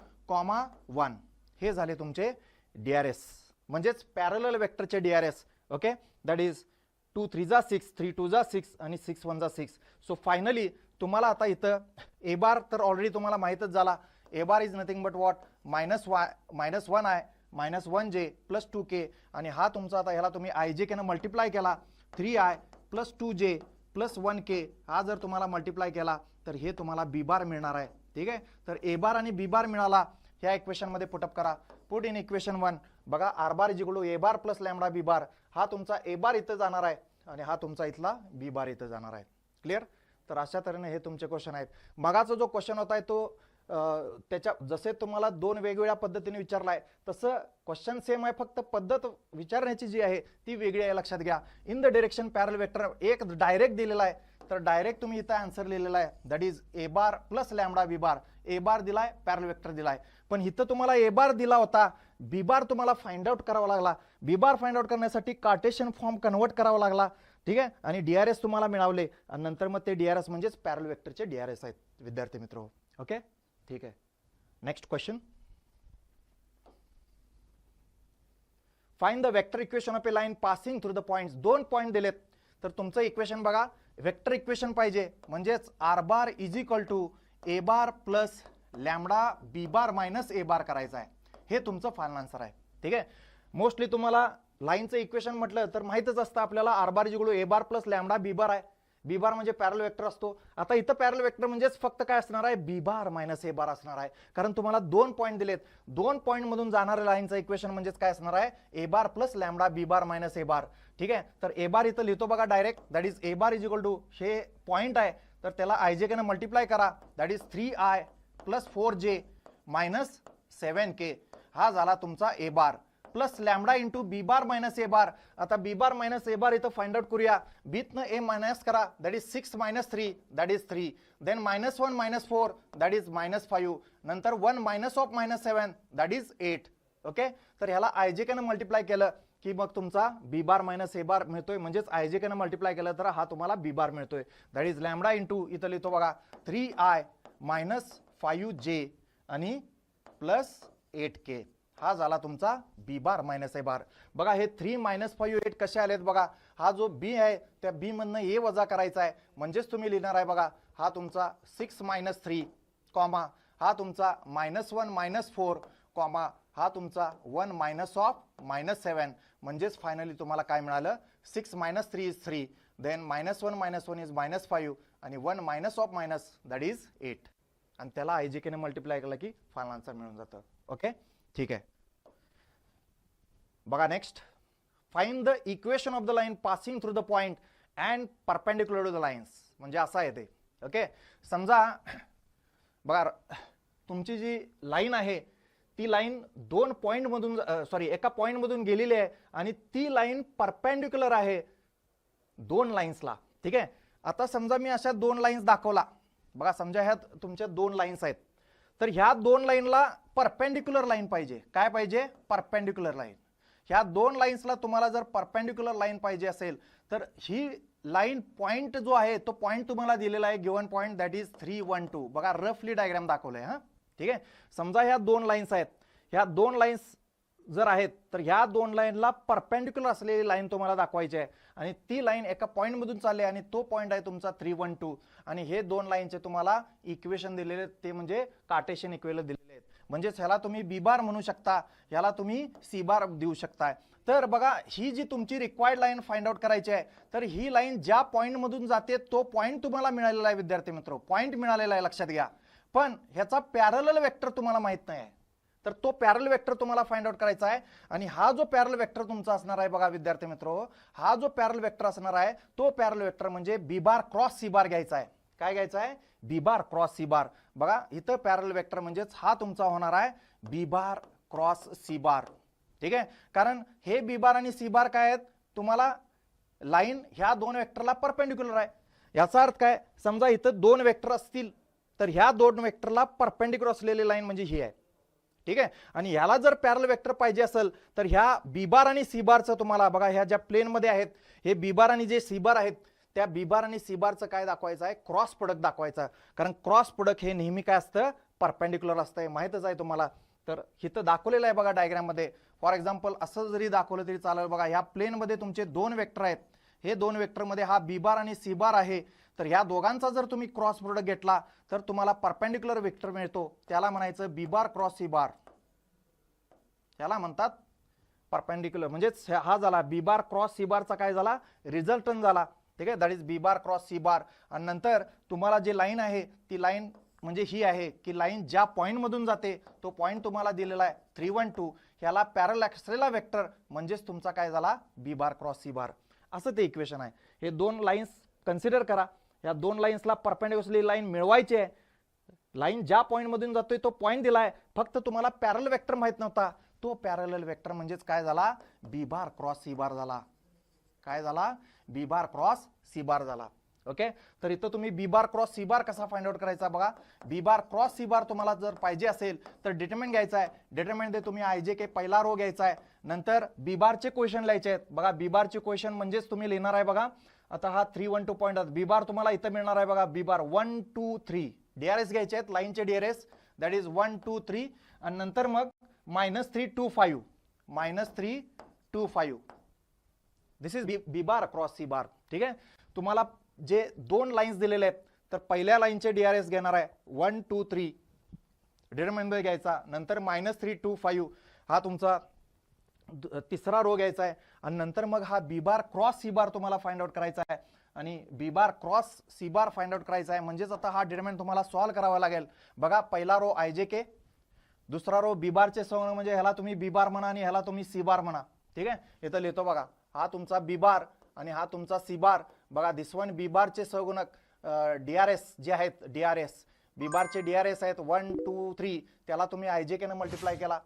1. हे झाले तुमचे डीआरएस म्हणजेच पॅरलल वेक्टरचे डीआरएस. ओके, दॅट इज 2 3 जा 6, 3 2 जा 6 आणि 6 1 जा 6. सो फायनली तुम्हाला आता इथं ए बार तर ऑलरेडी तुम्हाला माहितच झाला. A bar is nothing but what -1i -1j plus 2k. आणि हा तुमचा आता ह्याला तुम्ही आयजेके ने मल्टिप्लाय केला 3i + 2j + 1k. हा जर तुम्हाला मल्टिप्लाय केला तर हे तुम्हाला बी बार मिळणार आहे. ठीक आहे, तर ए बार आणि बी बार मिळाला. ह्या इक्वेशन मध्ये पुटअप करा. पुट इन इक्वेशन 1 बघा, r bar is equal to a bar + lambda b bar. हा तुमचा ए बार इथं जाणार आहे आणि हा तुमचा इथला बी बार इथं जाणार आहे. क्लिअर? तर अशा तऱ्हेने हे तुमचे क्वेश्चन आहेत. मगाचा जो क्वेश्चन होता तो त्याच्या जसे तुम्हाला 2 वेगवेगळ्या पद्धतीने विचारलाय तसं क्वेश्चन सेम आहे, फक्त पद्धत विचारण्याची जी आहे ती वेगळी आहे, लक्षात घ्या. In the direction parallel vector एक डायरेक्ट दिलेला आहे, तर डायरेक्ट तुम्ही इथं आन्सर लिहिलेला आहे that is a bar + lambda b bar. A bar दिलाय, पॅरल वेक्टर दिलाय, पण इथं तुम्हाला ए बार दिला होता, बी बार तुम्हाला फाइंड आउट करावा लागला. बी बार फाइंड आउट करण्यासाठी कार्टेशियन फॉर्म कन्वर्ट करावा लागला. ठीक आहे, आणि डीआरएस तुम्हाला मिळावले आणि नंतर मग ते डीआरएस म्हणजेच पॅरल वेक्टरचे डीआरएस आहेत विद्यार्थी मित्र. ओके, ठीक आहे. Next question, find the vector equation of a line passing through the points. 2 point दिलेत, तर तुमचं इक्वेशन बघा वेक्टर इक्वेशन पाहिजे म्हणजेच r bar is equal to a bar + lambda b bar - a bar करायचं आहे. हे तुमचं फायनल आन्सर आहे. ठीक आहे, मोस्टली तुम्हाला लाईनचं इक्वेशन म्हटलं तर माहितच असतं आपल्याला r bar is equal to a bar + lambda b bar आहे. बी बार म्हणजे पॅरल वेक्टर असतो. आता इथं पॅरल वेक्टर म्हणजेच फक्त काय असणार आहे, बी बार - ए बार असणार आहे, कारण तुम्हाला 2 पॉइंट दिलेत. 2 पॉइंट मधून जाणाऱ्या लाईनचं इक्वेशन म्हणजेच काय असणार आहे, a bar + lambda b bar - a बार. ठीक आहे, तर ए बार इथं लिहितो बघा direct, that is a bar is equal to हे पॉइंट आहे तर त्याला आयजेके ने मल्टिप्लाय करा, that is 3i + 4j - 7k. हा झाला तुमचा a bar plus lambda into b bar - a bar. आता बी बार - ए बार इथं फाइंड आउट करूया. बीतनं ए मायनस करा, that is 6 - 3 that is 3. Then -1 - 4 that is -5. नंतर 1 - 7 दॅट इज 8. ओके, तर ह्याला आयजेके ने मल्टिप्लाय केलं की मग तुमचा बी बार - ए बार मिळतोय, म्हणजेच आयजेके ने मल्टिप्लाय केलं तर हा तुम्हाला बी बार मिळतोय. दॅट इज लॅम्बडा इंटू इथं लिहितो बघा 3i - 5j आणि +8k. हा झाला तुमचा बी बार - ए बार. बघा हे 3 - 5 8 कसे आलेत बघा. हा जो बी आहे त्या बी मधनं ए वजा करायचा आहे, म्हणजेच तुम्ही लिहिणार आहे बघा हा तुमचा 6 - 3 कॉमा हा तुमचा -1 - 4 कॉमा हा तुमचा 1 - 7 म्हणजेच फायनली तुम्हाला काय मिळालं 6 - 3 इज 3 देन -1 - 1 इज -5 आणि 1 - दॅट इज 8 आणि त्याला आयजेके ने मल्टिप्लाय केलं की फायनल आन्सर मिळून जातं. ओके, ठीक आहे. बघा next, find the equation of the line passing through the point and perpendicular to the lines. म्हणजे असं आहे ते. ओके, समजा बघा तुमची जी लाईन आहे ती लाईन दोन पॉइंट मधून एका पॉइंट मधून गेलेली आहे आणि ती लाईन परपेंडिक्युलर आहे दोन लाईन्सला. ठीक आहे, आता समजा मी अशा दोन लाईन्स दाखवला. बघा समजा ह्यात तुमच्या दोन लाईन्स आहेत, तर ह्या दोन लाईनला परपेंडिक्युलर लाईन पाहिजे. काय पाहिजे? Perpendicular line. ह्या दोन लाईन्सला तुम्हाला जर परपेंडिक्युलर लाईन पाहिजे असेल तर ही लाईन पॉइंट जो आहे तो पॉइंट तुम्हाला दिलेला आहे, गिवन पॉइंट दॅट इज 312. बघा रफली डायग्राम दाखवलंय. हा ठीक आहे, समजा ह्या दोन लाईन्स आहेत. ह्या दोन लाईन्स जर आहेत तर ह्या दोन लाईनला परपेंडिक्युलर असलेली लाईन तुम्हाला दाखवायची आहे आणि ती लाईन एका पॉइंट मधून चालली आणि तो पॉइंट आहे तुमचा 312 आणि हे दोन लाईनचे तुम्हाला इक्वेशन दिलेले आहेत, ते म्हणजे कार्टेशियन इक्वेशन दिलेले आहेत. म्हणजे ह्याला तुम्ही बी बार म्हणू शकता, ह्याला तुम्ही सी बार देऊ शकता. तर बघा ही जी तुमची रिक्वायर्ड लाईन फाइंड आउट करायची आहे, तर ही लाईन ज्या पॉइंट मधून जाते तो पॉइंट तुम्हाला मिळालेला आहे विद्यार्थी मित्र, पॉइंट मिळालेला आहे लक्षात घ्या. पण ह्याचा पॅरलल वेक्टर तुम्हाला माहित नाही आहे, तर तो पॅरल वेक्टर तुम्हाला फाइंड आउट करायचा आहे. आणि हा जो पॅरल वेक्टर तुमचा असणार आहे बघा विद्यार्थी मित्र, हा जो पॅरल वेक्टर असणार आहे तो पॅरल वेक्टर म्हणजे बी बार क्रॉस सी बार घ्यायचा आहे. काय घ्यायचा आहे? बी बार क्रॉस सी बार. बघा इथं पॅरल वेक्टर म्हणजेच हा तुमचा होणार आहे b bar cross c bar. ठीक आहे, कारण हे बी बार आणि सी बार काय आहेत, तुम्हाला लाईन ह्या दोन वेक्टरला परपेंडिक्युलर आहे. याचा अर्थ काय, समजा इथं दोन वेक्टर असतील तर ह्या दोन वेक्टरला परपेंडिक्युलर असलेली लाईन म्हणजे ही आहे. ठीक आहे, आणि ह्याला जर पॅरल वेक्टर पाहिजे असेल तर ह्या बी बार आणि सी बारचं तुम्हाला बघा ह्या ज्या प्लेन मध्ये आहेत हे बी बार आणि जे सी बार आहेत त्या बी बार आणि सी बारचं काय दाखवायचं आहे? क्रॉस प्रोडक्ट दाखवायचं. कारण क्रॉस प्रोडक्ट हे नेहमी काय असतं? परपेंडिक्युलर असतं, माहितच आहे तुम्हाला. तर इथं दाखवलेलं आहे बघा डायग्राम मध्ये. फॉर एक्झाम्पल असं जरी दाखवलं तरी चालेल. बघा ह्या प्लेन मध्ये तुमचे दोन वेक्टर आहेत, हे दोन वेक्टर मध्ये हा बी बार आणि सी बार आहे. तर ह्या दोघांचा जर तुम्ही क्रॉस प्रोडक्ट घेतला तर तुम्हाला परपेंडिक्युलर वेक्टर मिळतो, त्याला म्हणायचं बी बार क्रॉस सी बार. त्याला म्हणतात परपेंडिक्युलर. म्हणजेच हा झाला बी बार क्रॉस सी बारचा काय झाला? रिझल्टंट झाला. ठीक आहे, that is b bar cross c bar. आणि नंतर तुम्हाला जे लाईन आहे ती लाईन म्हणजे ही आहे की लाईन ज्या पॉइंट मधून जाते तो पॉइंट तुम्हाला दिलेला आहे 312. ह्याला पॅरल असलेला वेक्टर म्हणजेच तुमचा काय झाला? बी बार क्रॉस सी बार. असं ते इक्वेशन आहे. हे दोन लाईन्स कन्सिडर करा. या दोन लाईन्सला परपेंडिक्युलर लाईन मिळवायची आहे. लाईन ज्या पॉइंट मधून जातोय तो पॉइंट दिलाय, फक्त तुम्हाला पॅरल वेक्टर माहित नव्हता. तो पॅरलल वेक्टर म्हणजेच काय झाला? बी बार क्रॉस सी बार झाला. काय झाला? बी बार क्रॉस सी बार झाला. ओके, तर इथं तुम्ही बी बार क्रॉस सी बार कसा फाइंड आउट करायचा बघा. बी बार क्रॉस सी बार तुम्हाला जर पाहिजे असेल तर डिटरमिनंट घ्यायचा आहे. डिटरमिनंट मध्ये तुम्ही आय जे के पहिला रो घ्यायचा आहे. नंतर बी बारचे क्वेश्चन लिहायचे आहेत. बघा बी बारचे क्वेश्चन म्हणजेच तुम्ही लिहिणार आहे बघा. आता हा 312 पॉईंट बी बार तुम्हाला इथं मिळणार आहे बघा. बी बार 1 2 3 डीआरएस घ्यायचे आहेत, लाईनचे डीआरएस दॅट इज 1 2 3 आणि नंतर मग -325 -325 this is b bar cross c bar. ठीक आहे, तुम्हाला जे दोन लाईन्स दिलेले आहेत तर पहिल्या लाईनचे डीआरएस घेणार आहे 1 2 3 डिटरमिनंट मध्ये घ्यायचा. नंतर -325 हा तुमचा तिसरा रो घ्यायचा आहे आणि नंतर मग हा बी बार क्रॉस सी बार तुम्हाला फाइंड आउट करायचा आहे. आणि बी बार क्रॉस सी बार फाइंड आउट करायचा आहे म्हणजेच आता हा डिटरमिनंट तुम्हाला सॉल्व करावा लागेल. बघा पहिला रो आय जे के, दुसरा रो बी बारचे सहगुणक म्हणजे ह्याला तुम्ही बी बार म्हणा आणि ह्याला तुम्ही सी बार म्हणा. ठीक आहे, इथं लिहितो बघा. हा तुमचा बी बार आणि हा तुमचा सी बार. बघा दिस वन बी बारचे सहगुणक डीआरएस जे आहेत, डीआरएस बी बारचे डीआरएस आहेत 1 2 3, त्याला तुम्ही आय जे के ने मल्टिप्लाय केला.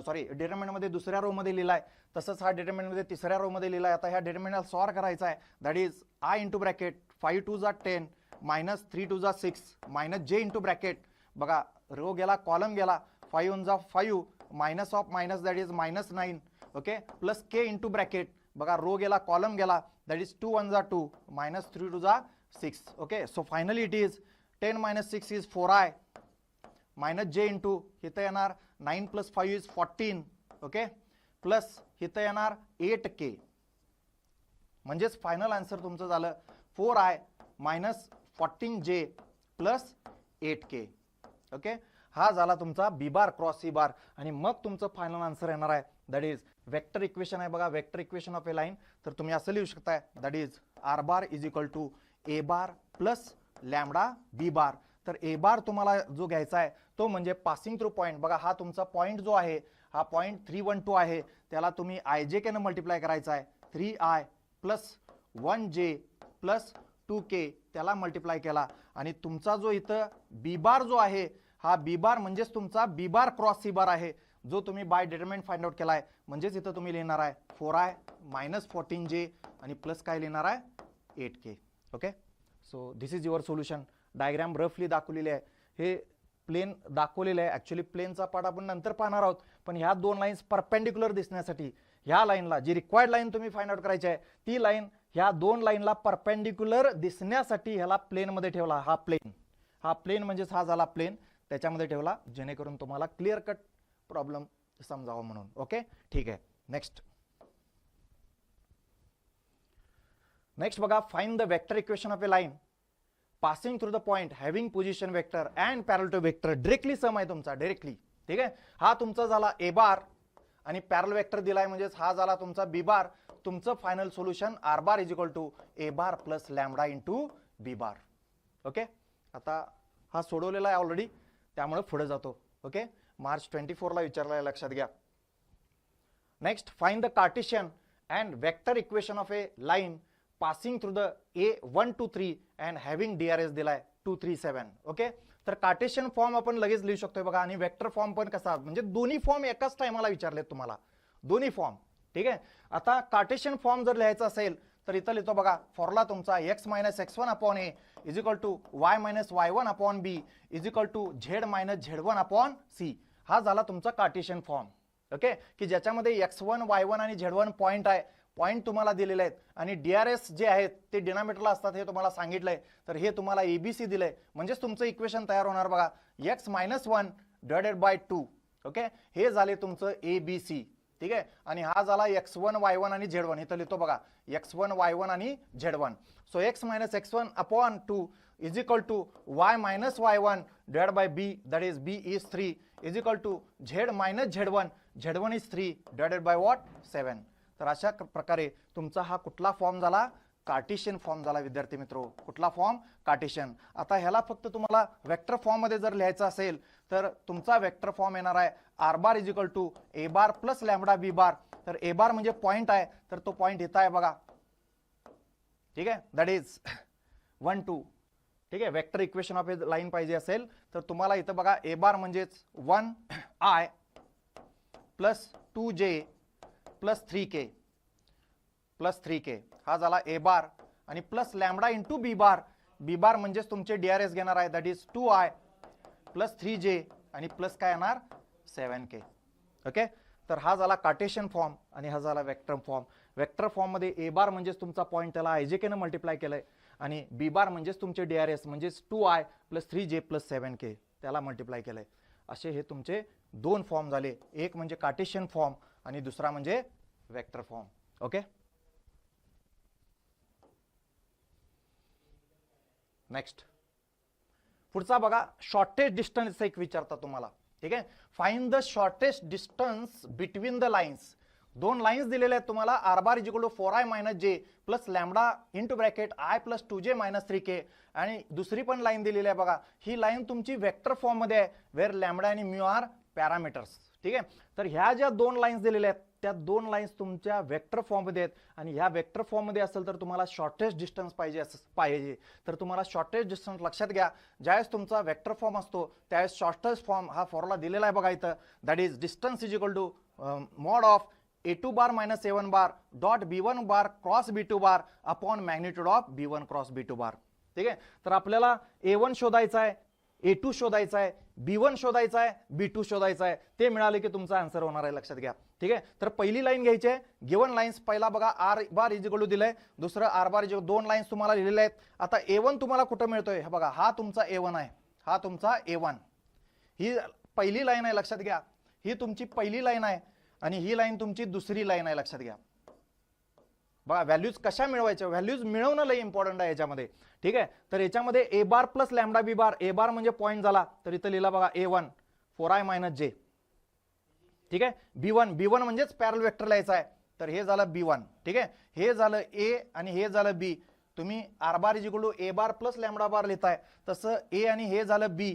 सॉरी डिटरमिनंट मध्ये दुसऱ्या रो मध्ये लिहिलाय, तसंच हा डिटरमिनंट मध्ये तिसऱ्या रो मध्ये लिहिलाय. आता ह्या डिटरमिनंट सॉल्व करायचा आहे. That is I into bracket 5 2 जा 10 -3 2 जा 6 -j इंटू ब्रॅकेट. बघा रो गेला कॉलम गेला, 5 1 जा 5 minus of minus that is -9. Okay, plus K into bracket. बघा रो गेला कॉलम गेला दॅट इज 2 1 जा 2 -3 2 जा 6. Okay, so finally it is 10 - 6 is 4i -j into इथं येणार 9 + 5 इज 14. ओके, प्लस इथं येणार 8k. म्हणजेच फायनल आन्सर तुमचं झालं 4i - 14j + 8k. ओके, हा झाला तुमचा b bar cross c bar. आणि मग तुमचं फायनल आन्सर येणार आहे दॅट इज वेक्टर इक्वेशन आहे बघा. Vector equation of a line तर तुम्ही असं लिहू शकताय that is r bar is equal to a bar plus lambda b bar. तर ए बार तुम्हाला जो घ्यायचा आहे तो म्हणजे पासिंग थ्रू पॉईंट. बघा हा तुमचा पॉईंट जो आहे हा पॉईंट 312 आहे, त्याला तुम्ही IJK ने मल्टिप्लाय करायचा आहे. 3I plus 1J plus 2K त्याला मल्टिप्लाय केला आणि तुमचा जो इथं बी बार जो आहे, हा बी बार म्हणजेच तुमचा बी बार क्रॉस सी बार आहे, जो तुम्ही बाय डिटरमिनेंट फाइंड आउट केलाय. म्हणजेच इथं तुम्ही लिहिणार आहे 4I मायनस 14J आणि प्लस काय लिहिणार आहे 8K. Okay, so this is your solution. Diagram रफली दाखवलेली आहे. हे प्लेन दाखवलेलं आहे. ऍक्च्युली प्लेनचा पार्ट आपण नंतर पाहणार आहोत, पण ह्या दोन लाईन्स परपेंडिक्युलर दिसण्यासाठी ह्या लाईनला जी रिक्वायर्ड लाईन तुम्ही फाइंड आउट करायची आहे, ती लाईन ह्या दोन लाईनला परपेंडिक्युलर दिसण्यासाठी ह्याला प्लेन मध्ये ठेवला. हा प्लेन म्हणजेच हा झाला प्लेन, त्याच्यामध्ये ठेवला जेणेकरून तुम्हाला क्लिअर कट प्रॉब्लेम समजावं म्हणून. ओके, ठीक आहे. नेक्स्ट बघा, find the vector equation of a line passing through the point having position vector and parallel to vector. Directly सम आहे तुमचा, डायरेक्टली. ठीक आहे, हा तुमचा झाला ए बार आणि पॅरल वेक्टर दिलाय म्हणजेच हा झाला तुमचा बी बार. तुमचं final solution r bar is equal to a bar plus lambda into b bar. Okay, आता हा सोडवलेला आहे ऑलरेडी, त्यामुळे पुढे जातो. ओके, मार्च 24 ला विचारलाय, लक्षात घ्या. Next, find the Cartesian and vector equation of a line passing through the A1 to 3 and having DRS दिलाय 2 3 7. ओके, तर कार्टेशियन फॉर्म आपण लगेच लिहू शकतोय बघा, आणि वेक्टर फॉर्म पण कसा, म्हणजे दोन्ही फॉर्म एकाच टायमाला विचारलेत तुम्हाला, दोन्ही फॉर्म. ठीक आहे, आता कार्टेशियन फॉर्म जर लिहायचा असेल तर इथं लिहितो बघा, फॉर्म्युला तुमचा x minus x1 upon a is equal to y minus y1 upon b is equal to z minus z1 upon c. हा झाला तुमचा कार्टेशियन फॉर्म. ओके, की ज्याच्यामध्ये x1 y1 आणि z1 पॉइंट आहे, पॉइंट तुम्हाला दिलेले आहेत आणि DRS जे आहेत ते डिनॉमिनेटरला असतात हे तुम्हाला सांगितलंय. तर हे तुम्हाला ABC दिलंय, म्हणजेच तुमचं इक्वेशन तयार होणार बघा, x minus 1 divided bye 2. Okay, हे झाले तुमचं ABC. ठीक आहे, आणि हा झाला x1 y1 आणि z1. इथं लिहितो बघा, x1 y1 आणि z1. So x minus x1 upon 2 is equal to y minus y1 divide by b, that is b is 3 is equal to z minus z1, z1 is 3 divided by what 7. तर अशा प्रकारे तुमचा हा कुठला form झाला, Cartesian form झाला. विद्यार्थी मित्रो, कुठला फॉर्म, कार्टेशियन. आता ह्याला फक्त तुम्हाला वेक्टर फॉर्म मध्ये जर लिहायचं असेल तर तुमचा वेक्टर फॉर्म येणार आहे r bar is equal to a bar plus lambda b bar. तर ए बार म्हणजे पॉइंट आहे, तर तो पॉइंट इथं आहे बघा. ठीक आहे, दॅट इज 1 2. ठीक आहे, vector equation of a line पाहिजे असेल तर तुम्हाला इथं बघा, ए बार म्हणजेच 1I plus 2J plus 3K हा झाला ए बार, आणि plus lambda into b bar. B bar म्हणजेच तुमचे DRS घेणार आहे, that is 2I plus 3J आणि प्लस काय येणार 7K. ओके, तर हा झाला कार्टेशियन फॉर्म आणि हा झाला वेक्टर फॉर्म. वेक्टर फॉर्म मध्ये ए बार म्हणजेच तुमचा पॉइंट, त्याला IJK ने मल्टिप्लाय केलंय, आणि बी बार म्हणजेच तुमचे DRS म्हणजेच 2I plus 3J plus 7K त्याला मल्टिप्लाय केलंय. असे हे तुमचे दोन फॉर्म झाले, एक म्हणजे कार्टेशियन फॉर्म आणि दुसरा म्हणजे वेक्टर फॉर्म. ओके, नेक्स्ट पुढचा बघा, शॉर्टेस्ट डिस्टन्स एक विचारता तुम्हाला. ठीक आहे, find the shortest distance between the lines. दोन लाईन्स दिलेले आहेत तुम्हाला, r bar is equal to 4I minus j plus lambda into bracket I plus 2J minus 3K, आणि दुसरी पण लाईन दिलेली आहे बघा. ही लाईन तुमची वेक्टर फॉर्म मध्ये आहे, वेअर लॅम्बडा आणि म्यू आर पॅरामीटर्स. ठीक आहे, तर ह्या ज्या दोन लाईन्स दिलेल्या आहेत त्या दोन लाईन्स तुमच्या वेक्टर फॉर्म मध्ये आहेत, आणि ह्या वेक्टर फॉर्म मध्ये असेल तर तुम्हाला शॉर्टेस्ट डिस्टन्स पाहिजे. तर तुम्हाला शॉर्टेस्ट डिस्टन्स लक्षात घ्या, ज्यावेळेस तुमचा वेक्टर फॉर्म असतो त्यावेळेस शॉर्टेस्ट फॉर्म हा फॉर्म्युला दिलेला आहे बघा इथं, that is distance is equal to mod of A2 bar minus A1 bar dot B1 bar cross B2 bar upon magnitude of B1 cross B2 bar. ठीक आहे, तर आपल्याला A1 शोधायचा आहे, A2 शोधायचा आहे, B1 शोधायचा आहे, B2 शोधायचा आहे. ते मिळाले की तुमचा आन्सर होणार आहे, लक्षात घ्या. ठीक आहे, तर पहिली लाईन घ्यायची आहे, गिवन लाईन्स. पहिला बघा r bar is equal to दिलंय, दुसरं आर बार इज, दोन लाईन्स तुम्हाला लिहिलेल्या आहेत. आता A1 तुम्हाला कुठं मिळतोय, बघा हा तुमचा A1 आहे, हा तुमचा A1. ही पहिली लाईन आहे, लक्षात घ्या. ही तुमची पहिली लाईन आहे आणि ही लाईन तुमची दुसरी लाईन आहे, लक्षात घ्या. बघा व्हॅल्यूज कशा मिळवायच्या, व्हॅल्यूज मिळवणं लय इम्पॉर्टंट आहे याच्यामध्ये. ठीक आहे, तर याच्यामध्ये ए bar plus lambda b bar. A bar म्हणजे पॉईंट झाला, तर इथं लिहिला बघा A1 4I मायनस j. ठीक आहे, B1 म्हणजेच पॅरल वेक्टर लिहायचा आहे, तर हे झालं B1. ठीक आहे, हे झालं A आणि हे झालं B. तुम्ही r bar is equal to a bar plus lambda bar लिहिताय, तसं A आणि हे झालं B.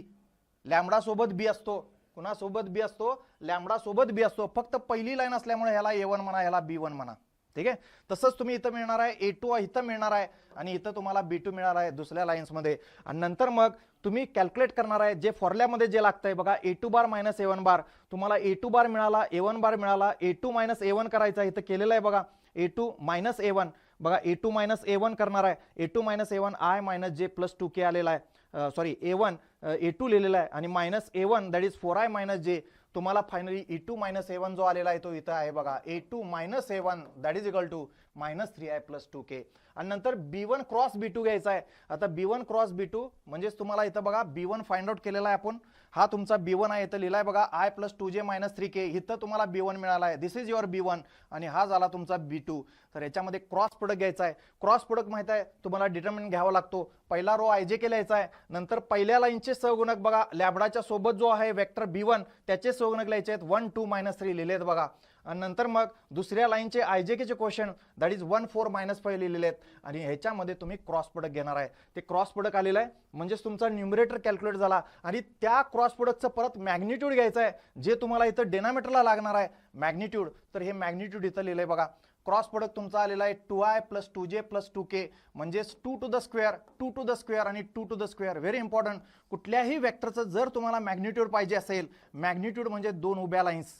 लॅम्बडा सोबत B असतो, कुणासोबत बी असतो, लॅम्बडा सोबत बी असतो, फक्त पहिली लाईन असल्यामुळे ह्याला A1 म्हणा, ह्याला B1 म्हणा. ठीक आहे. तसंच तुम्ही इथं मिळणार आहे A2 इथं मिळणार आहे आणि इथं तुम्हाला B2 मिळणार आहे दुसऱ्या लाईन्स मध्ये. आणि नंतर मग तुम्ही कॅल्क्युलेट करणार आहे जे फॉर्म्युल्यामध्ये जे लागतंय बघा, A2 बार मायनस A1 बार. तुम्हाला A2 बार मिळाला, A1 बार मिळाला, A2 मायनस A1 करायचा इथं केलेलं आहे बघा. A2 मायनस A1 बघा, A2 मायनस A1 करणार आहे. A2 minus A1 I minus J plus 2K आलेला आहे. सॉरी A1 A2 लिहिलेला आहे आणि minus A1 that is 4I minus J. तुम्हाला फायनली E2 मायनस A1 जो आलेला आहे तो इथं आहे बघा. A2 minus A1 that is equal to minus 3I plus 2K. आणि नंतर B1 क्रॉस B2 घ्यायचा आहे. आता B1 क्रॉस B2 म्हणजेच तुम्हाला इथं बघा B1 फाइंड आउट केलेला आहे आपण. हा तुमचा B1 आहे, इथं लिहिलाय बघा I plus 2J minus 3K. इथं तुम्हाला B1 मिळाला आहे. दिस इज युअर B1 आणि हा झाला तुमचा B2. तर याच्यामध्ये क्रॉस प्रोडक्ट घ्यायचा आहे. क्रॉस प्रोडक्ट माहित आहे तुम्हाला डिटर्मिनंट घ्यावा लागतो. पहिला रो IJ के लिहायचा आहे. नंतर पहिल्या लाईनचे सहगुणक बघा, लॅम्बडाच्या सोबत जो आहे वेक्टर B1 त्याचे सहगुणक लिहायचे आहेत. 1 2 मायनस 3 लिहिलेत बघा. आणि नंतर मग दुसऱ्या लाईनचे IJ चे क्वेश्चन दॅट इज 1 4 मायनस 5 लिहिलेले आहेत आणि ह्याच्यामध्ये तुम्ही क्रॉस प्रोडक्ट घेणार आहे. ते क्रॉस प्रोडक्ट आलेलं आहे म्हणजेच तुमचा न्यूमरेटर कॅल्क्युलेट झाला आणि त्या क्रॉस प्रोडक्टचं परत मॅग्निट्यूड घ्यायचं आहे जे तुम्हाला इथं डिनॉमिनेटरला लागणार आहे मॅग्निट्यूड. तर हे मॅग्निट्यूड इथं लिहिलंय बघा. क्रॉस प्रोडक्ट तुमचा आलेला आहे 2I plus 2J plus 2K म्हणजेच 2 to the square, 2 to the square आणि 2 to the square. Very important. कुठल्याही वेक्टरचं जर तुम्हाला मॅग्निट्यूड पाहिजे असेल, मॅग्निट्यूड म्हणजे 2 उभ्या लाईन्स,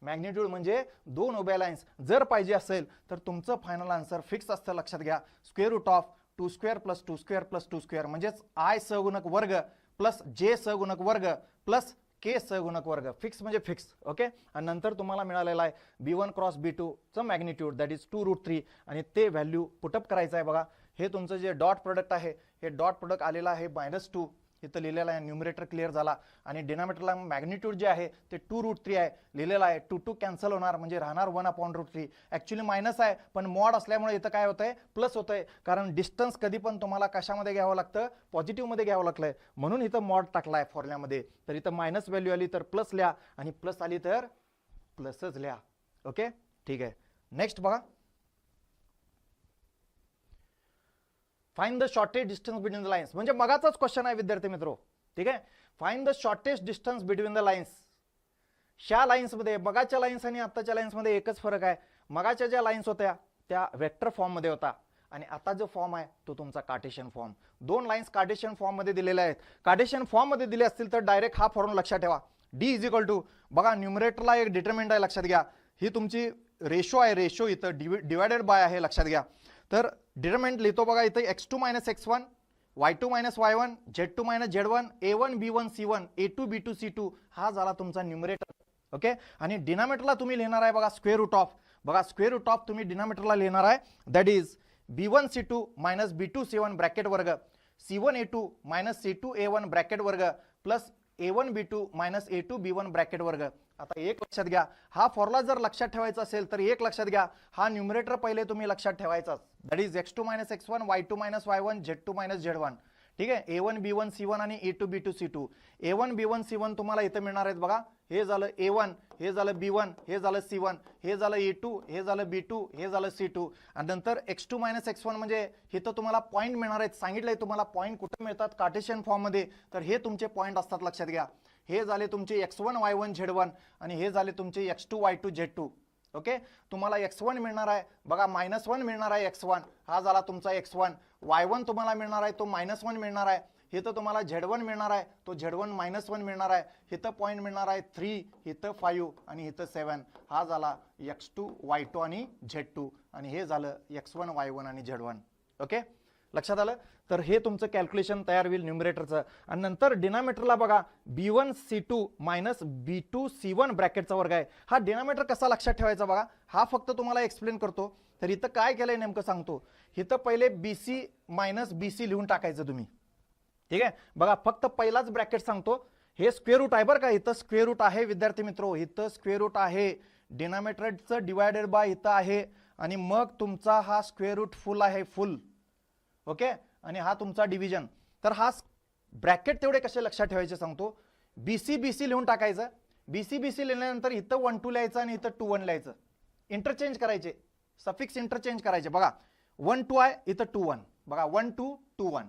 मॅग्निट्यूड म्हणजे 2 उभ्या लाईन्स जर पाहिजे असेल तर तुमचं फायनल आन्सर फिक्स असतं. लक्षात घ्या. Square root of 2 square plus 2 square plus 2 square म्हणजेच I सहगुणक वर्ग प्लस J सहगुणक वर्ग प्लस K सहगुणक वर्ग. फिक्स म्हणजे फिक्स. ओके. आणि नंतर तुम्हाला मिळालेला आहे B1 क्रॉस B2 चं मॅग्निट्यूड दॅट इज 2 रूट 3 आणि ते व्हॅल्यू पुटअप करायचं आहे बघा. हे तुमचं जे डॉट प्रोडक्ट आहे हे डॉट प्रोडक्ट आलेलं आहे -2 इथं लिहिलेलं आहे. न्यूमरेटर क्लिअर झाला आणि डिनॉमिनेटरला मॅग्निट्यूड जे आहे ते 2 रूट 3 आहे लिहिलेलं आहे. 2 2 कॅन्सल होणार म्हणजे राहणार 1 अपॉन रूट 3. ऍक्च्युली मायनस आहे पण मॉड असल्यामुळे इथं काय होतंय प्लस होतंय कारण डिस्टन्स कधी पण तुम्हाला कशामध्ये घ्यावं लागतं, पॉझिटिव्ह मध्ये घ्यावं लागतंय म्हणून इथं मॉड टाकलाय फॉर्म्युल्यामध्ये. तर इथं मायनस व्हॅल्यू आली तर प्लस लिहा आणि प्लस आली तर प्लसच लिहा. ओके ठीक आहे. नेक्स्ट बघा. Find the shortest distance between the lines म्हणजे मगाचाच क्वेश्चन आहे विद्यार्थी मित्रो. ठीक आहे. Find the shortest distance between the lines. ह्या लाईन्स मध्ये मगाच्या लाईन्स आणि आताच्या लाईन्स मध्ये एकच फरक आहे. मगाच्या ज्या लाईन्स होत्या त्या वेक्टर फॉर्म मध्ये होता आणि आता जो फॉर्म आहे तो तुमचा Cartesian form. 2 lines Cartesian form मध्ये दिलेल्या आहेत. कार्टेशियन फॉर्म मध्ये दिले असतील तर डायरेक्ट हा फॉर्म्युला लक्षात ठेवा. D इज इक्वल टू बघा न्यूमरेटरला एक डिटर्मिनंट आहे लक्षात घ्या. ही तुमची रेशो आहे, रेशो इथं डिवायडेड बाय आहे लक्षात घ्या. तर डिटर्मिनंट लिहितो बघा इथं x2 minus x1 y2 minus y1 z2 minus z1 a1 b1 c1 a2 b2 c2 हा झाला तुमचा न्यूमरेटर. ओके. आणि डिनॉमिनेटरला तुम्ही लिहिणार आहे बघा स्क्वेअर रूट ऑफ. बघा स्क्वेअर रूट ऑफ तुम्ही डिनॉमिनेटरला लिहिणार आहे that is b1 c2 minus b2 c1 bracket वर्ग c1 a2 minus c2 a1 bracket वर्ग plus a1 b2 minus a2 b1 bracket वर्ग. आता एक लक्षात घ्या, हा फॉर्म्युला जर लक्षात ठेवायचा असेल तर एक लक्षात घ्या, हा न्यूमरेटर पहिले तुम्ही लक्षात ठेवायचा that is x2 minus x1 y2 minus y1 z2 minus z1. ठीक आहे. a1 b1 c1 आणि a2 b2 c2. a1 b1 c1 तुम्हाला इथं मिळणार आहेत बघा. हे झालं a1, हे झालं b1, हे झालं c1, हे झालं a2, हे झालं b2, हे झालं c2. आणि नंतर x2 मायनस x1 म्हणजे इथं तुम्हाला पॉईंट मिळणार आहेत. सांगितलंय तुम्हाला पॉईंट कुठे मिळतात कार्टेशियन फॉर्म मध्ये. तर हे तुमचे पॉईंट असतात लक्षात घ्या. हे झाले तुमचे x1 y1 z1 आणि हे झाले तुमचे x2 y2 z2. ओके. तुम्हाला x1 मिळणार आहे बघा -1 मिळणार आहे x1 हा झाला तुमचा x1. y1 तुम्हाला मिळणार आहे तो -1 मिळणार आहे. इथं तुम्हाला z1 मिळणार आहे तो z1 -1 मिळणार आहे. इथं पॉईंट मिळणार आहे 3, इथं 5 आणि इथं 7 हा झाला x2 y2 आणि z2 आणि हे झालं x1 y1 आणि z1. ओके लक्षात आलं. तर हे तुमचं कॅल्क्युलेशन तयार होईल न्यूमरेटरचं. आणि नंतर डिनॉमिनेटरला बघा b1 c2 minus b2 c1 ब्रॅकेटचा वर्ग आहे. हा डिनॉमिनेटर कसा लक्षात ठेवायचा बघा, हा फक्त तुम्हाला एक्सप्लेन करतो. तर इथं काय केलंय नेमकं सांगतो. इथं पहिले bc मायनस bc लिहून टाकायचं तुम्ही. ठीक आहे. बघा फक्त पहिलाच ब्रॅकेट सांगतो. हे स्क्वेअर रूट आहे बरं का, इथं स्क्वेअर रूट आहे विद्यार्थी मित्रो, इथं स्क्वेअर रूट आहे. डिनॉमिनेटरचं डिवायडेड बाय इथं आहे आणि मग तुमचा हा स्क्वेअर रूट फुल आहे फुल. ओके. आणि हा तुमचा डिव्हिजन. तर हा ब्रॅकेट तेवढे कसे लक्षात ठेवायचे सांगतो. बीसी बीसी लिहून टाकायचं. बीसी बीसी लिहिल्यानंतर इथं 1 2 लिहायचं आणि इथं 2 1 लिहायचं. इंटरचेंज करायचे, सफिक्स इंटरचेंज करायचे. बघा 1 2 आहे इथं 2 1 बघा 1 2 2 1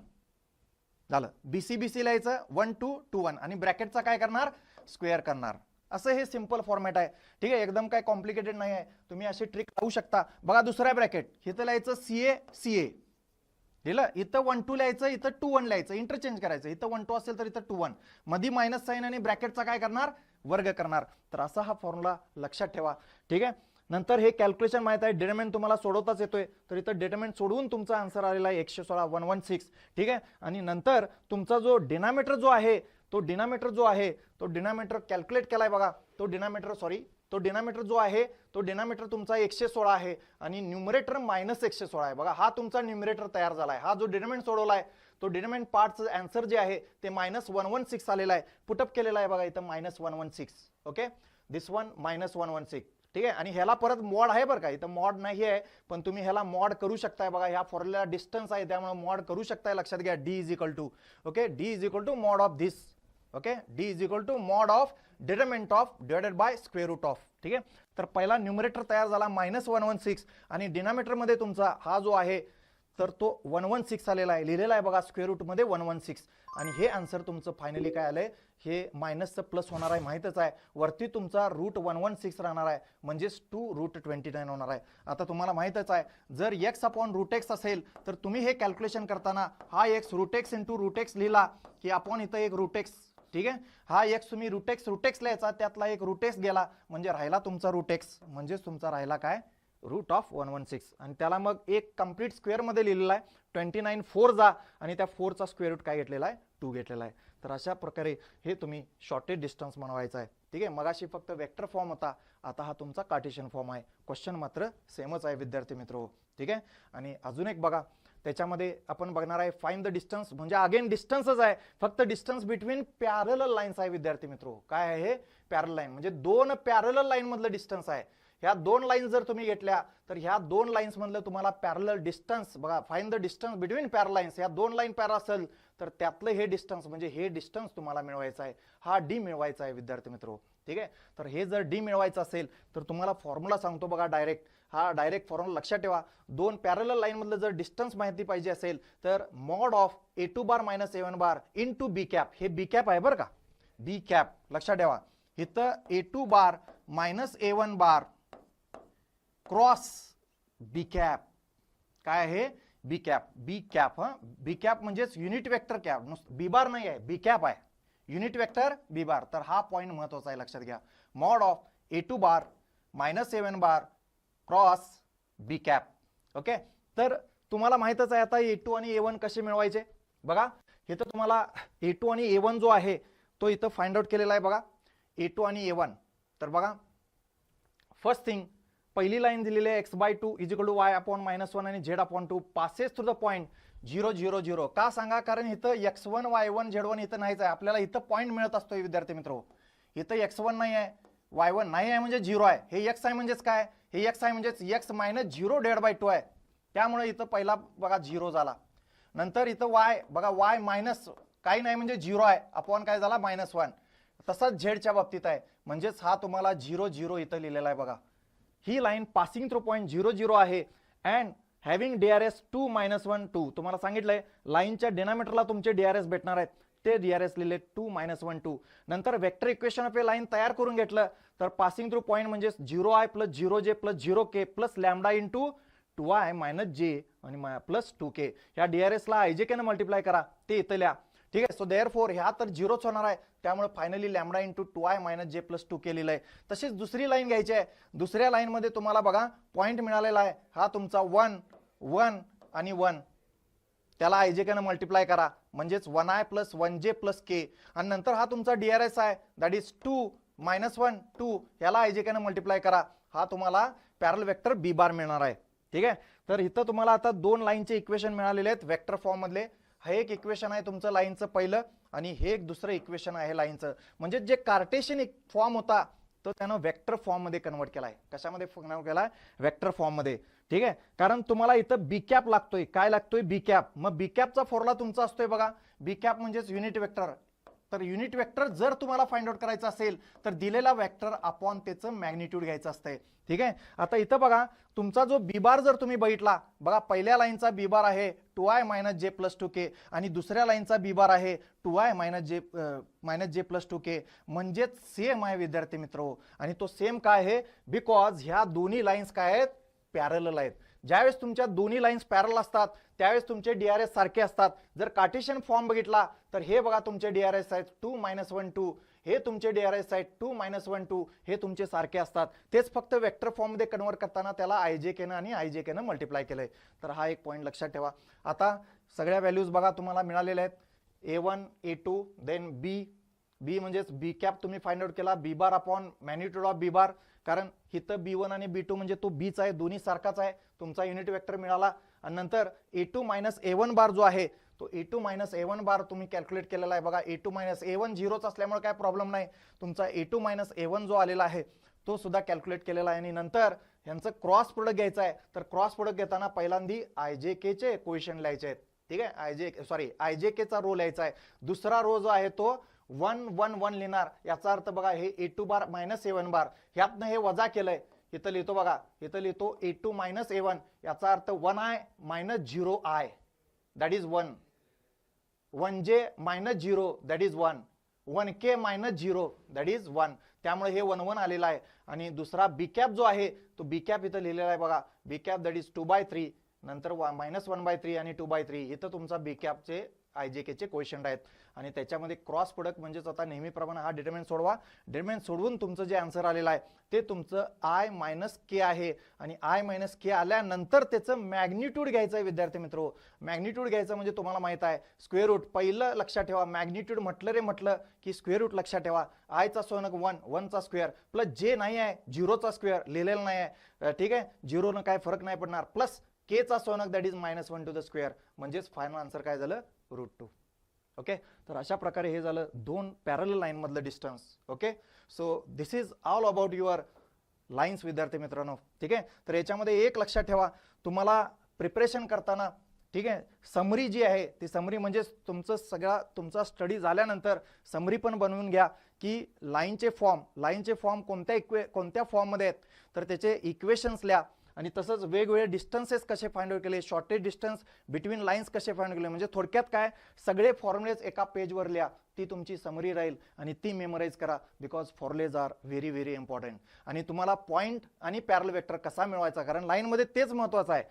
झालं. बीसी बीसी लिहायचं 1 2 2 1 आणि ब्रॅकेटचा काय करणार स्क्वेअर करणार. असं हे सिंपल फॉर्मॅट आहे. ठीक आहे, एकदम काय कॉम्प्लिकेटेड नाही आहे. तुम्ही अशी ट्रिक लावू शकता. बघा दुसऱ्या ब्रॅकेट इथं लिहायचं CA दिलं, इथं 1 2 लिहायचं, इथं 2 1 लिहायचं, इंटरचेंज करायचं. इथं 1 2 असेल तर इथं 2 1, मध्ये मायनस साइन आणि ब्रॅकेटचा काय करणार, वर्ग करणार. तर असा हा फॉर्म्युला लक्षात ठेवा. ठीक आहे, नंतर हे कॅल्क्युलेशन माहित आहे, डिटरमिनंट तुम्हाला सोडवताच येतोय. तर इथं डिटरमिनंट सोडवून तुमचा आन्सर आलेला आहे 116 116. ठीक आहे, आणि नंतर तुमचा जो डिनॉमिनेटर जो आहे तो डिनॉमिनेटर कॅल्क्युलेट केलाय बघा. तो डिनॉमिनेटर जो आहे तो डिनॉमिनेटर तुमचा 116 आहे आणि न्यूमरेटर -116 आहे. बघा हा तुमचा न्यूमरेटर तयार झालाय. हा जो डिटरमिनंट सोडवलाय तो डिटरमिनंट पार्टचं आन्सर जे आहे ते -116 आलेला आहे. पुटअप केलेला आहे बघा इथं -116. ओके, दिस वन -116. ठीक आहे, आणि ह्याला परत मॉड आहे बरं का, इथं मॉड नाही आहे पण तुम्ही ह्याला मॉड करू शकताय. बघा ह्या फॉर्म्युला डिस्टन्स आहे त्यामुळे मॉड करू शकताय. लक्षात घ्या, D is mod of this. Okay, D is mod of determinant of divided by square root of. ठीक आहे, तर पहिला न्यूमरेटर तयार झाला -116 आणि डिनॉमिनेटर मध्ये तुमचा हा जो आहे तर तो 116 आलेला आहे. लिहिलेला आहे बघा स्क्वेअर रूट मध्ये 116. आणि हे आन्सर तुमचं फायनली काय आलंय, हे मायनसचं प्लस होणार आहे माहितच आहे. वरती तुमचा √116 राहणार आहे, म्हणजेच 2√29 होणार आहे. आता तुम्हाला माहितच आहे, जर x/√x असेल तर तुम्ही हे कॅल्क्युलेशन करताना हा x √x × √x लिहिला की आपण इथं एक √x. ठीक आहे, हा x तुम्ही √x लिहायचा, त्यातला एक √x गेला म्हणजे राहिला तुमचा √x, म्हणजेच तुमचा राहिला काय, √116. आणि त्याला मग एक कंप्लीट स्क्वेअर मध्ये लिहिलेला आहे 29 4 जा आणि त्या 4चा स्क्वेअर रूट काय घेतलेला आहे, 2 घेतलेला आहे. तर अशा प्रकारे हे तुम्ही शॉर्टेज डिस्टन्स बनवायचा आहे. ठीक आहे, मगाशी फक्त वेक्टर फॉर्म होता, आता हा तुमचा कार्टेशियन फॉर्म आहे. क्वेश्चन मात्र सेमच आहे विद्यार्थी मित्रो. ठीक आहे, आणि अजून एक बघा त्याच्यामध्ये आपण बघणार आहे फाइंड द डिस्टन्स, म्हणजे अगेन डिस्टन्सच आहे, फक्त डिस्टन्स बिटवीन पॅरलल लाईन्स आहे विद्यार्थी मित्रो. काय आहे हे, पॅरलल लाईन, म्हणजे दोन पॅरलल लाईन मधलं डिस्टन्स आहे. ह्या दोन लाईन्स जर तुम्ही घेतल्या तर ह्या दोन लाईन्स मधलं तुम्हाला पॅरलल डिस्टन्स बघा, find the distance between parallel lines. ह्या दोन लाईन पॅरलल असेल तर त्यातलं हे डिस्टन्स, म्हणजे हे डिस्टन्स तुम्हाला मिळवायचं आहे, हा D मिळवायचा आहे विद्यार्थी मित्रो. ठीक आहे, तर हे जर D मिळवायचं असेल तर तुम्हाला फॉर्म्युला सांगतो बघा, डायरेक्ट फॉर्म्युला लक्षात ठेवा. दोन पॅरलल लाईन मधलं जर डिस्टन्स माहिती पाहिजे असेल तर mod of A2 bar - A1 bar into B cap. हे B कॅप आहे बरं का, B कॅप लक्षात ठेवा. इथं A2 बार - A1 बार क्रॉस B कॅप. काय आहे, B कॅप. B कॅप म्हणजेच युनिट वेक्टर कॅप, B बार नाही आहे, B कॅप आहे, युनिट वेक्टर B बार. तर हा पॉइंट महत्वाचा आहे, लक्षात घ्या. Mod of A2 bar - A1 bar cross B cap. Okay, तर तुम्हाला माहितच आहे आता A2 आणि A1 कसे मिळवायचे. बघा इथं तुम्हाला A2 आणि A1 जो आहे तो इथं फाइंड आउट केलेला आहे बघा, A2 आणि A1. तर बघा फर्स्ट थिंग, पहिली लाईन दिलेली आहे x/2 = y/-1 आणि z/2 passes through the point 0 0 0. का सांगा, कारण इथं x1 y1 z1 इथं नाहीच आहे. आपल्याला इथं पॉइंट मिळत असतोय विद्यार्थी मित्रो. इथं x1 नाही आहे, y1 नाही आहे म्हणजे 0 आहे. हे x आहे म्हणजेच काय, हे x आहे म्हणजेच x - 0/2 आहे. त्यामुळे इथं पहिला बघा 0 झाला. नंतर इथं y बघा, y मायनस काही नाही म्हणजे 0 आहे, अपॉन काय झाला -1. तसंच झेडच्या बाबतीत आहे, म्हणजेच हा तुम्हाला 0 0 इथं लिहिलेला आहे बघा. ही लाईन पासिंग थ्रू पॉइंट 0 0 आहे अँड हॅव्हिंग DRS 2 - 1 2. तुम्हाला सांगितलंय लाईनच्या डिनॉमिनेटरला तुमचे DRS भेटणार आहेत, ते DRS लिहिले 2 - 1 2. नंतर vector equation of a line तयार करून घेतलं तर पासिंग थ्रू पॉइंट म्हणजे 0i + 0j + 0k + lambda into 2i - j आणि प्लस 2k. ह्या DRS ला IJK ने मल्टिप्लाय करा, ते इथं लिहा. ठीक आहे, सो देअरफॉर ह्या तर 0च होणार आहे, त्यामुळे finally lambda into 2i - j + 2k लिहिलंय. तशीच दुसरी लाईन घ्यायची आहे. दुसऱ्या लाईन मध्ये तुम्हाला बघा पॉइंट मिळालेला आहे, हा तुमचा 1 1 आणि 1. त्याला IJK ने मल्टिप्लाय करा म्हणजेच 1i + 1j + k. आणि नंतर हा तुमचा DRS आहे, दॅट इज 2 - 1 2. याला IJK ने मल्टिप्लाय करा, हा तुम्हाला पॅरल वेक्टर B बार मिळणार आहे. ठीक आहे, तर इथं तुम्हाला आता दोन लाईनचे इक्वेशन मिळालेले आहेत वेक्टर फॉर्म मधले. हे एक इक्वेशन आहे तुमचं लाईनचं पहिलं आणि हे एक दुसरं इक्वेशन आहे लाईनचं. म्हणजे जे कार्टेशियन फॉर्म होता तो त्यानं वेक्टर फॉर्म मध्ये कन्वर्ट केलाय. कशामध्ये कन्वर्ट केलाय, वेक्टर फॉर्म मध्ये. ठीक आहे, कारण तुम्हाला इथं B कॅप लागतोय. काय लागतोय, B कॅप. मग B कॅपचा फॉर्म्युला तुमचा असतोय बघा, B कॅप म्हणजेच युनिट वेक्टर तर युनिट वेक्टर जर तुम्हाला फाइंड आउट करायचं असेल तर दिलेला वेक्टर अपॉन त्याचं मॅग्निट्यूड घ्यायचं असतंय. ठीक आहे, आता इथं बघा तुमचा जो बी बार जर तुम्ही बघितला, बघा पहिल्या लाईनचा बी बार आहे 2i - j + 2k आणि दुसऱ्या लाईनचा बी बार आहे 2i - j + 2k, म्हणजेच सेम आहे विद्यार्थी मित्र. आणि तो सेम काय आहे, बिकॉज ह्या दोन्ही लाईन्स काय आहेत, पॅरलल आहेत. ज्यावेळेस तुमच्या दोन्ही लाईन्स पॅरल असतात त्यावेळेस तुमचे डीआरएस सारखे असतात. जर कार्टेशियन फॉर्म बघितला तर हे बघा तुमचे डीआरएस आहेत 2 - 1 2, हे तुमचे डीआरएस आहेत 2 - 1 2, हे तुमचे सारखे असतात. तेच फक्त वेक्टर फॉर्म मध्ये कन्वर्ट करताना त्याला IJK ने आणि IJK ने मल्टिप्लाय केलंय. तर हा एक पॉईंट लक्षात ठेवा. आता सगळ्या व्हॅल्यूज बघा तुम्हाला मिळालेल्या आहेत. A1 A2 देन बी म्हणजेच बी कॅप तुम्ही फाइंड आउट केला, b bar upon magnitude of b bar, कारण इथं B1 आणि B2 म्हणजे तो बीच आहे, दोन्ही सारखाच आहे, तुमचा युनिट वेक्टर मिळाला. आणि नंतर A2 - A1 बार जो आहे तो A2 - A1 बार तुम्ही कॅल्क्युलेट केलेला आहे. बघा A2 - A1 झिरोच असल्यामुळे काय प्रॉब्लेम नाही. तुमचा A2 - A1 जो आलेला आहे तो सुद्धा कॅल्क्युलेट केलेला आहे. आणि नंतर यांचं क्रॉस प्रोडक्ट घ्यायचं आहे. तर क्रॉस प्रोडक्ट घेताना पहिल्यांदी IJK चे कोएफिशिएंट लिहायचे आहेत. ठीक आहे, IJK चा रो लिहायचा आहे. दुसरा रो जो आहे तो 1 1 1 लिहिणार. याचा अर्थ बघा हे A2 बार - A1 बार, ह्यातनं हे वजा केलंय, इथं लिहितो बघा, इथं लिहितो A2 - A1, याचा अर्थ 1i - 0i that is 1, 1j - 0 that is 1, 1k - 0 that is 1. त्यामुळे हे 1 1 आलेला आहे. आणि दुसरा बी कॅप जो आहे तो बी कॅप इथं लिहिलेला आहे बघा, बी कॅप दॅट इज 2/3, नंतर -1/3 आणि 2/3, इथं तुमचा बी कॅपचे IJK चे क्वेश्चन आहेत. आणि त्याच्यामध्ये क्रॉस प्रोडक्ट म्हणजेच आता नेहमीप्रमाणे हा डिटरमिनंट सोडवा. डिटरमिनंट सोडवून तुमचं जे आन्सर आलेलं आहे ते तुमचं I - k आहे. आणि I - k आल्यानंतर त्याचं मॅग्निट्यूड घ्यायचं आहे विद्यार्थी मित्र. मॅग्निट्यूड घ्यायचं म्हणजे तुम्हाला माहित आहे स्क्वेअर रूट. पहिलं लक्षात ठेवा, मॅग्निट्यूड म्हटलं की स्क्वेअर रूट लक्षात ठेवा. I चा सोनक 1, 1 चा स्क्वेअर, प्लस जे नाही आहे 0 चा स्क्वेअर लिहिलेला नाही आहे. ठीक आहे, 0 न काय फरक नाही पडणार, प्लस k चा सोनक that is -1 to the square, म्हणजेच फायनल आन्सर काय झालं, √2. ओके, तर अशा प्रकारे हे झालं दोन पॅरलल लाईन मधलं distance. Okay, so this is all about your lines विद्यार्थी मित्रांनो. ठीक आहे, तर याच्यामध्ये एक लक्षात ठेवा, तुम्हाला प्रिपरेशन करताना, ठीक आहे, समरी जी आहे ती समरी म्हणजे तुमचा स्टडी झाल्यानंतर समरी पण बनवून घ्या की लाईनचे फॉर्म कोणत्या फॉर्ममध्ये आहेत, तर त्याचे इक्वेशन्स लिहा. आणि तसंच वेगवेगळे डिस्टन्सेस कसे फाइंड आउट केले, शॉर्टेज डिस्टन्स बिटवीन लाईन्स कसे फाइंड केले, म्हणजे थोडक्यात काय सगळे फॉर्म्युलेज एका पेजवर लिहा. ती तुमची समरी राहील आणि ती मेमोराइज करा, because formulas are very very important. आणि तुम्हाला पॉईंट आणि पॅरल वेक्टर कसा मिळवायचा, कारण लाईनमध्ये तेच महत्त्वाचं आहे.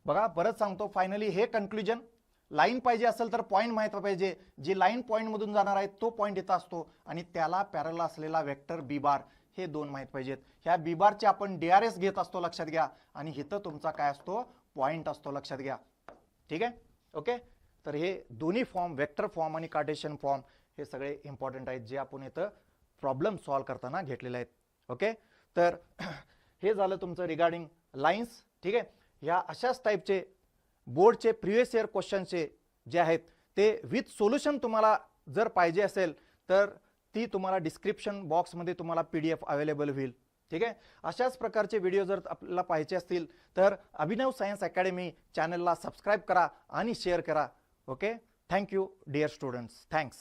बघा परत सांगतो, फायनली हे कन्क्लुजन, लाईन पाहिजे असेल तर पॉईंट माहित पाहिजे. जी लाईन पॉईंट मधून जाणार आहे तो पॉईंट इथं असतो आणि त्याला पॅरल असलेला वेक्टर बी बार, हे दोन माहित पाहिजेत. ह्या बी बारचे आपण डीआरएस घेत असतो लक्षात घ्या, आणि इथं तुमचा काय असतो, पॉईंट असतो लक्षात घ्या. ठीक आहे, ओके. तर हे दोन्ही फॉर्म, वेक्टर फॉर्म आणि कार्टेशियन फॉर्म, हे सगळे इम्पॉर्टंट आहेत जे आपण इथं प्रॉब्लेम सॉल्व करताना घेतलेले आहेत. ओके, तर हे झालं तुमचं रिगार्डिंग लाईन्स. ठीक आहे, ह्या अशाच टाईपचे बोर्डचे प्रिव्हियस इयर क्वेश्चनचे जे आहेत ते विथ सोल्युशन तुम्हाला जर पाहिजे असेल तर ती तुम्हाला डिस्क्रिप्शन बॉक्समध्ये तुम्हाला PDF अवेलेबल होईल. ठीक आहे, अशाच प्रकारचे व्हिडिओ जर आपल्याला पाहिजे असतील तर अभिनव सायन्स अकॅडमी चॅनलला सबस्क्राईब करा आणि शेअर करा. Okay, thank you dear students, thanks.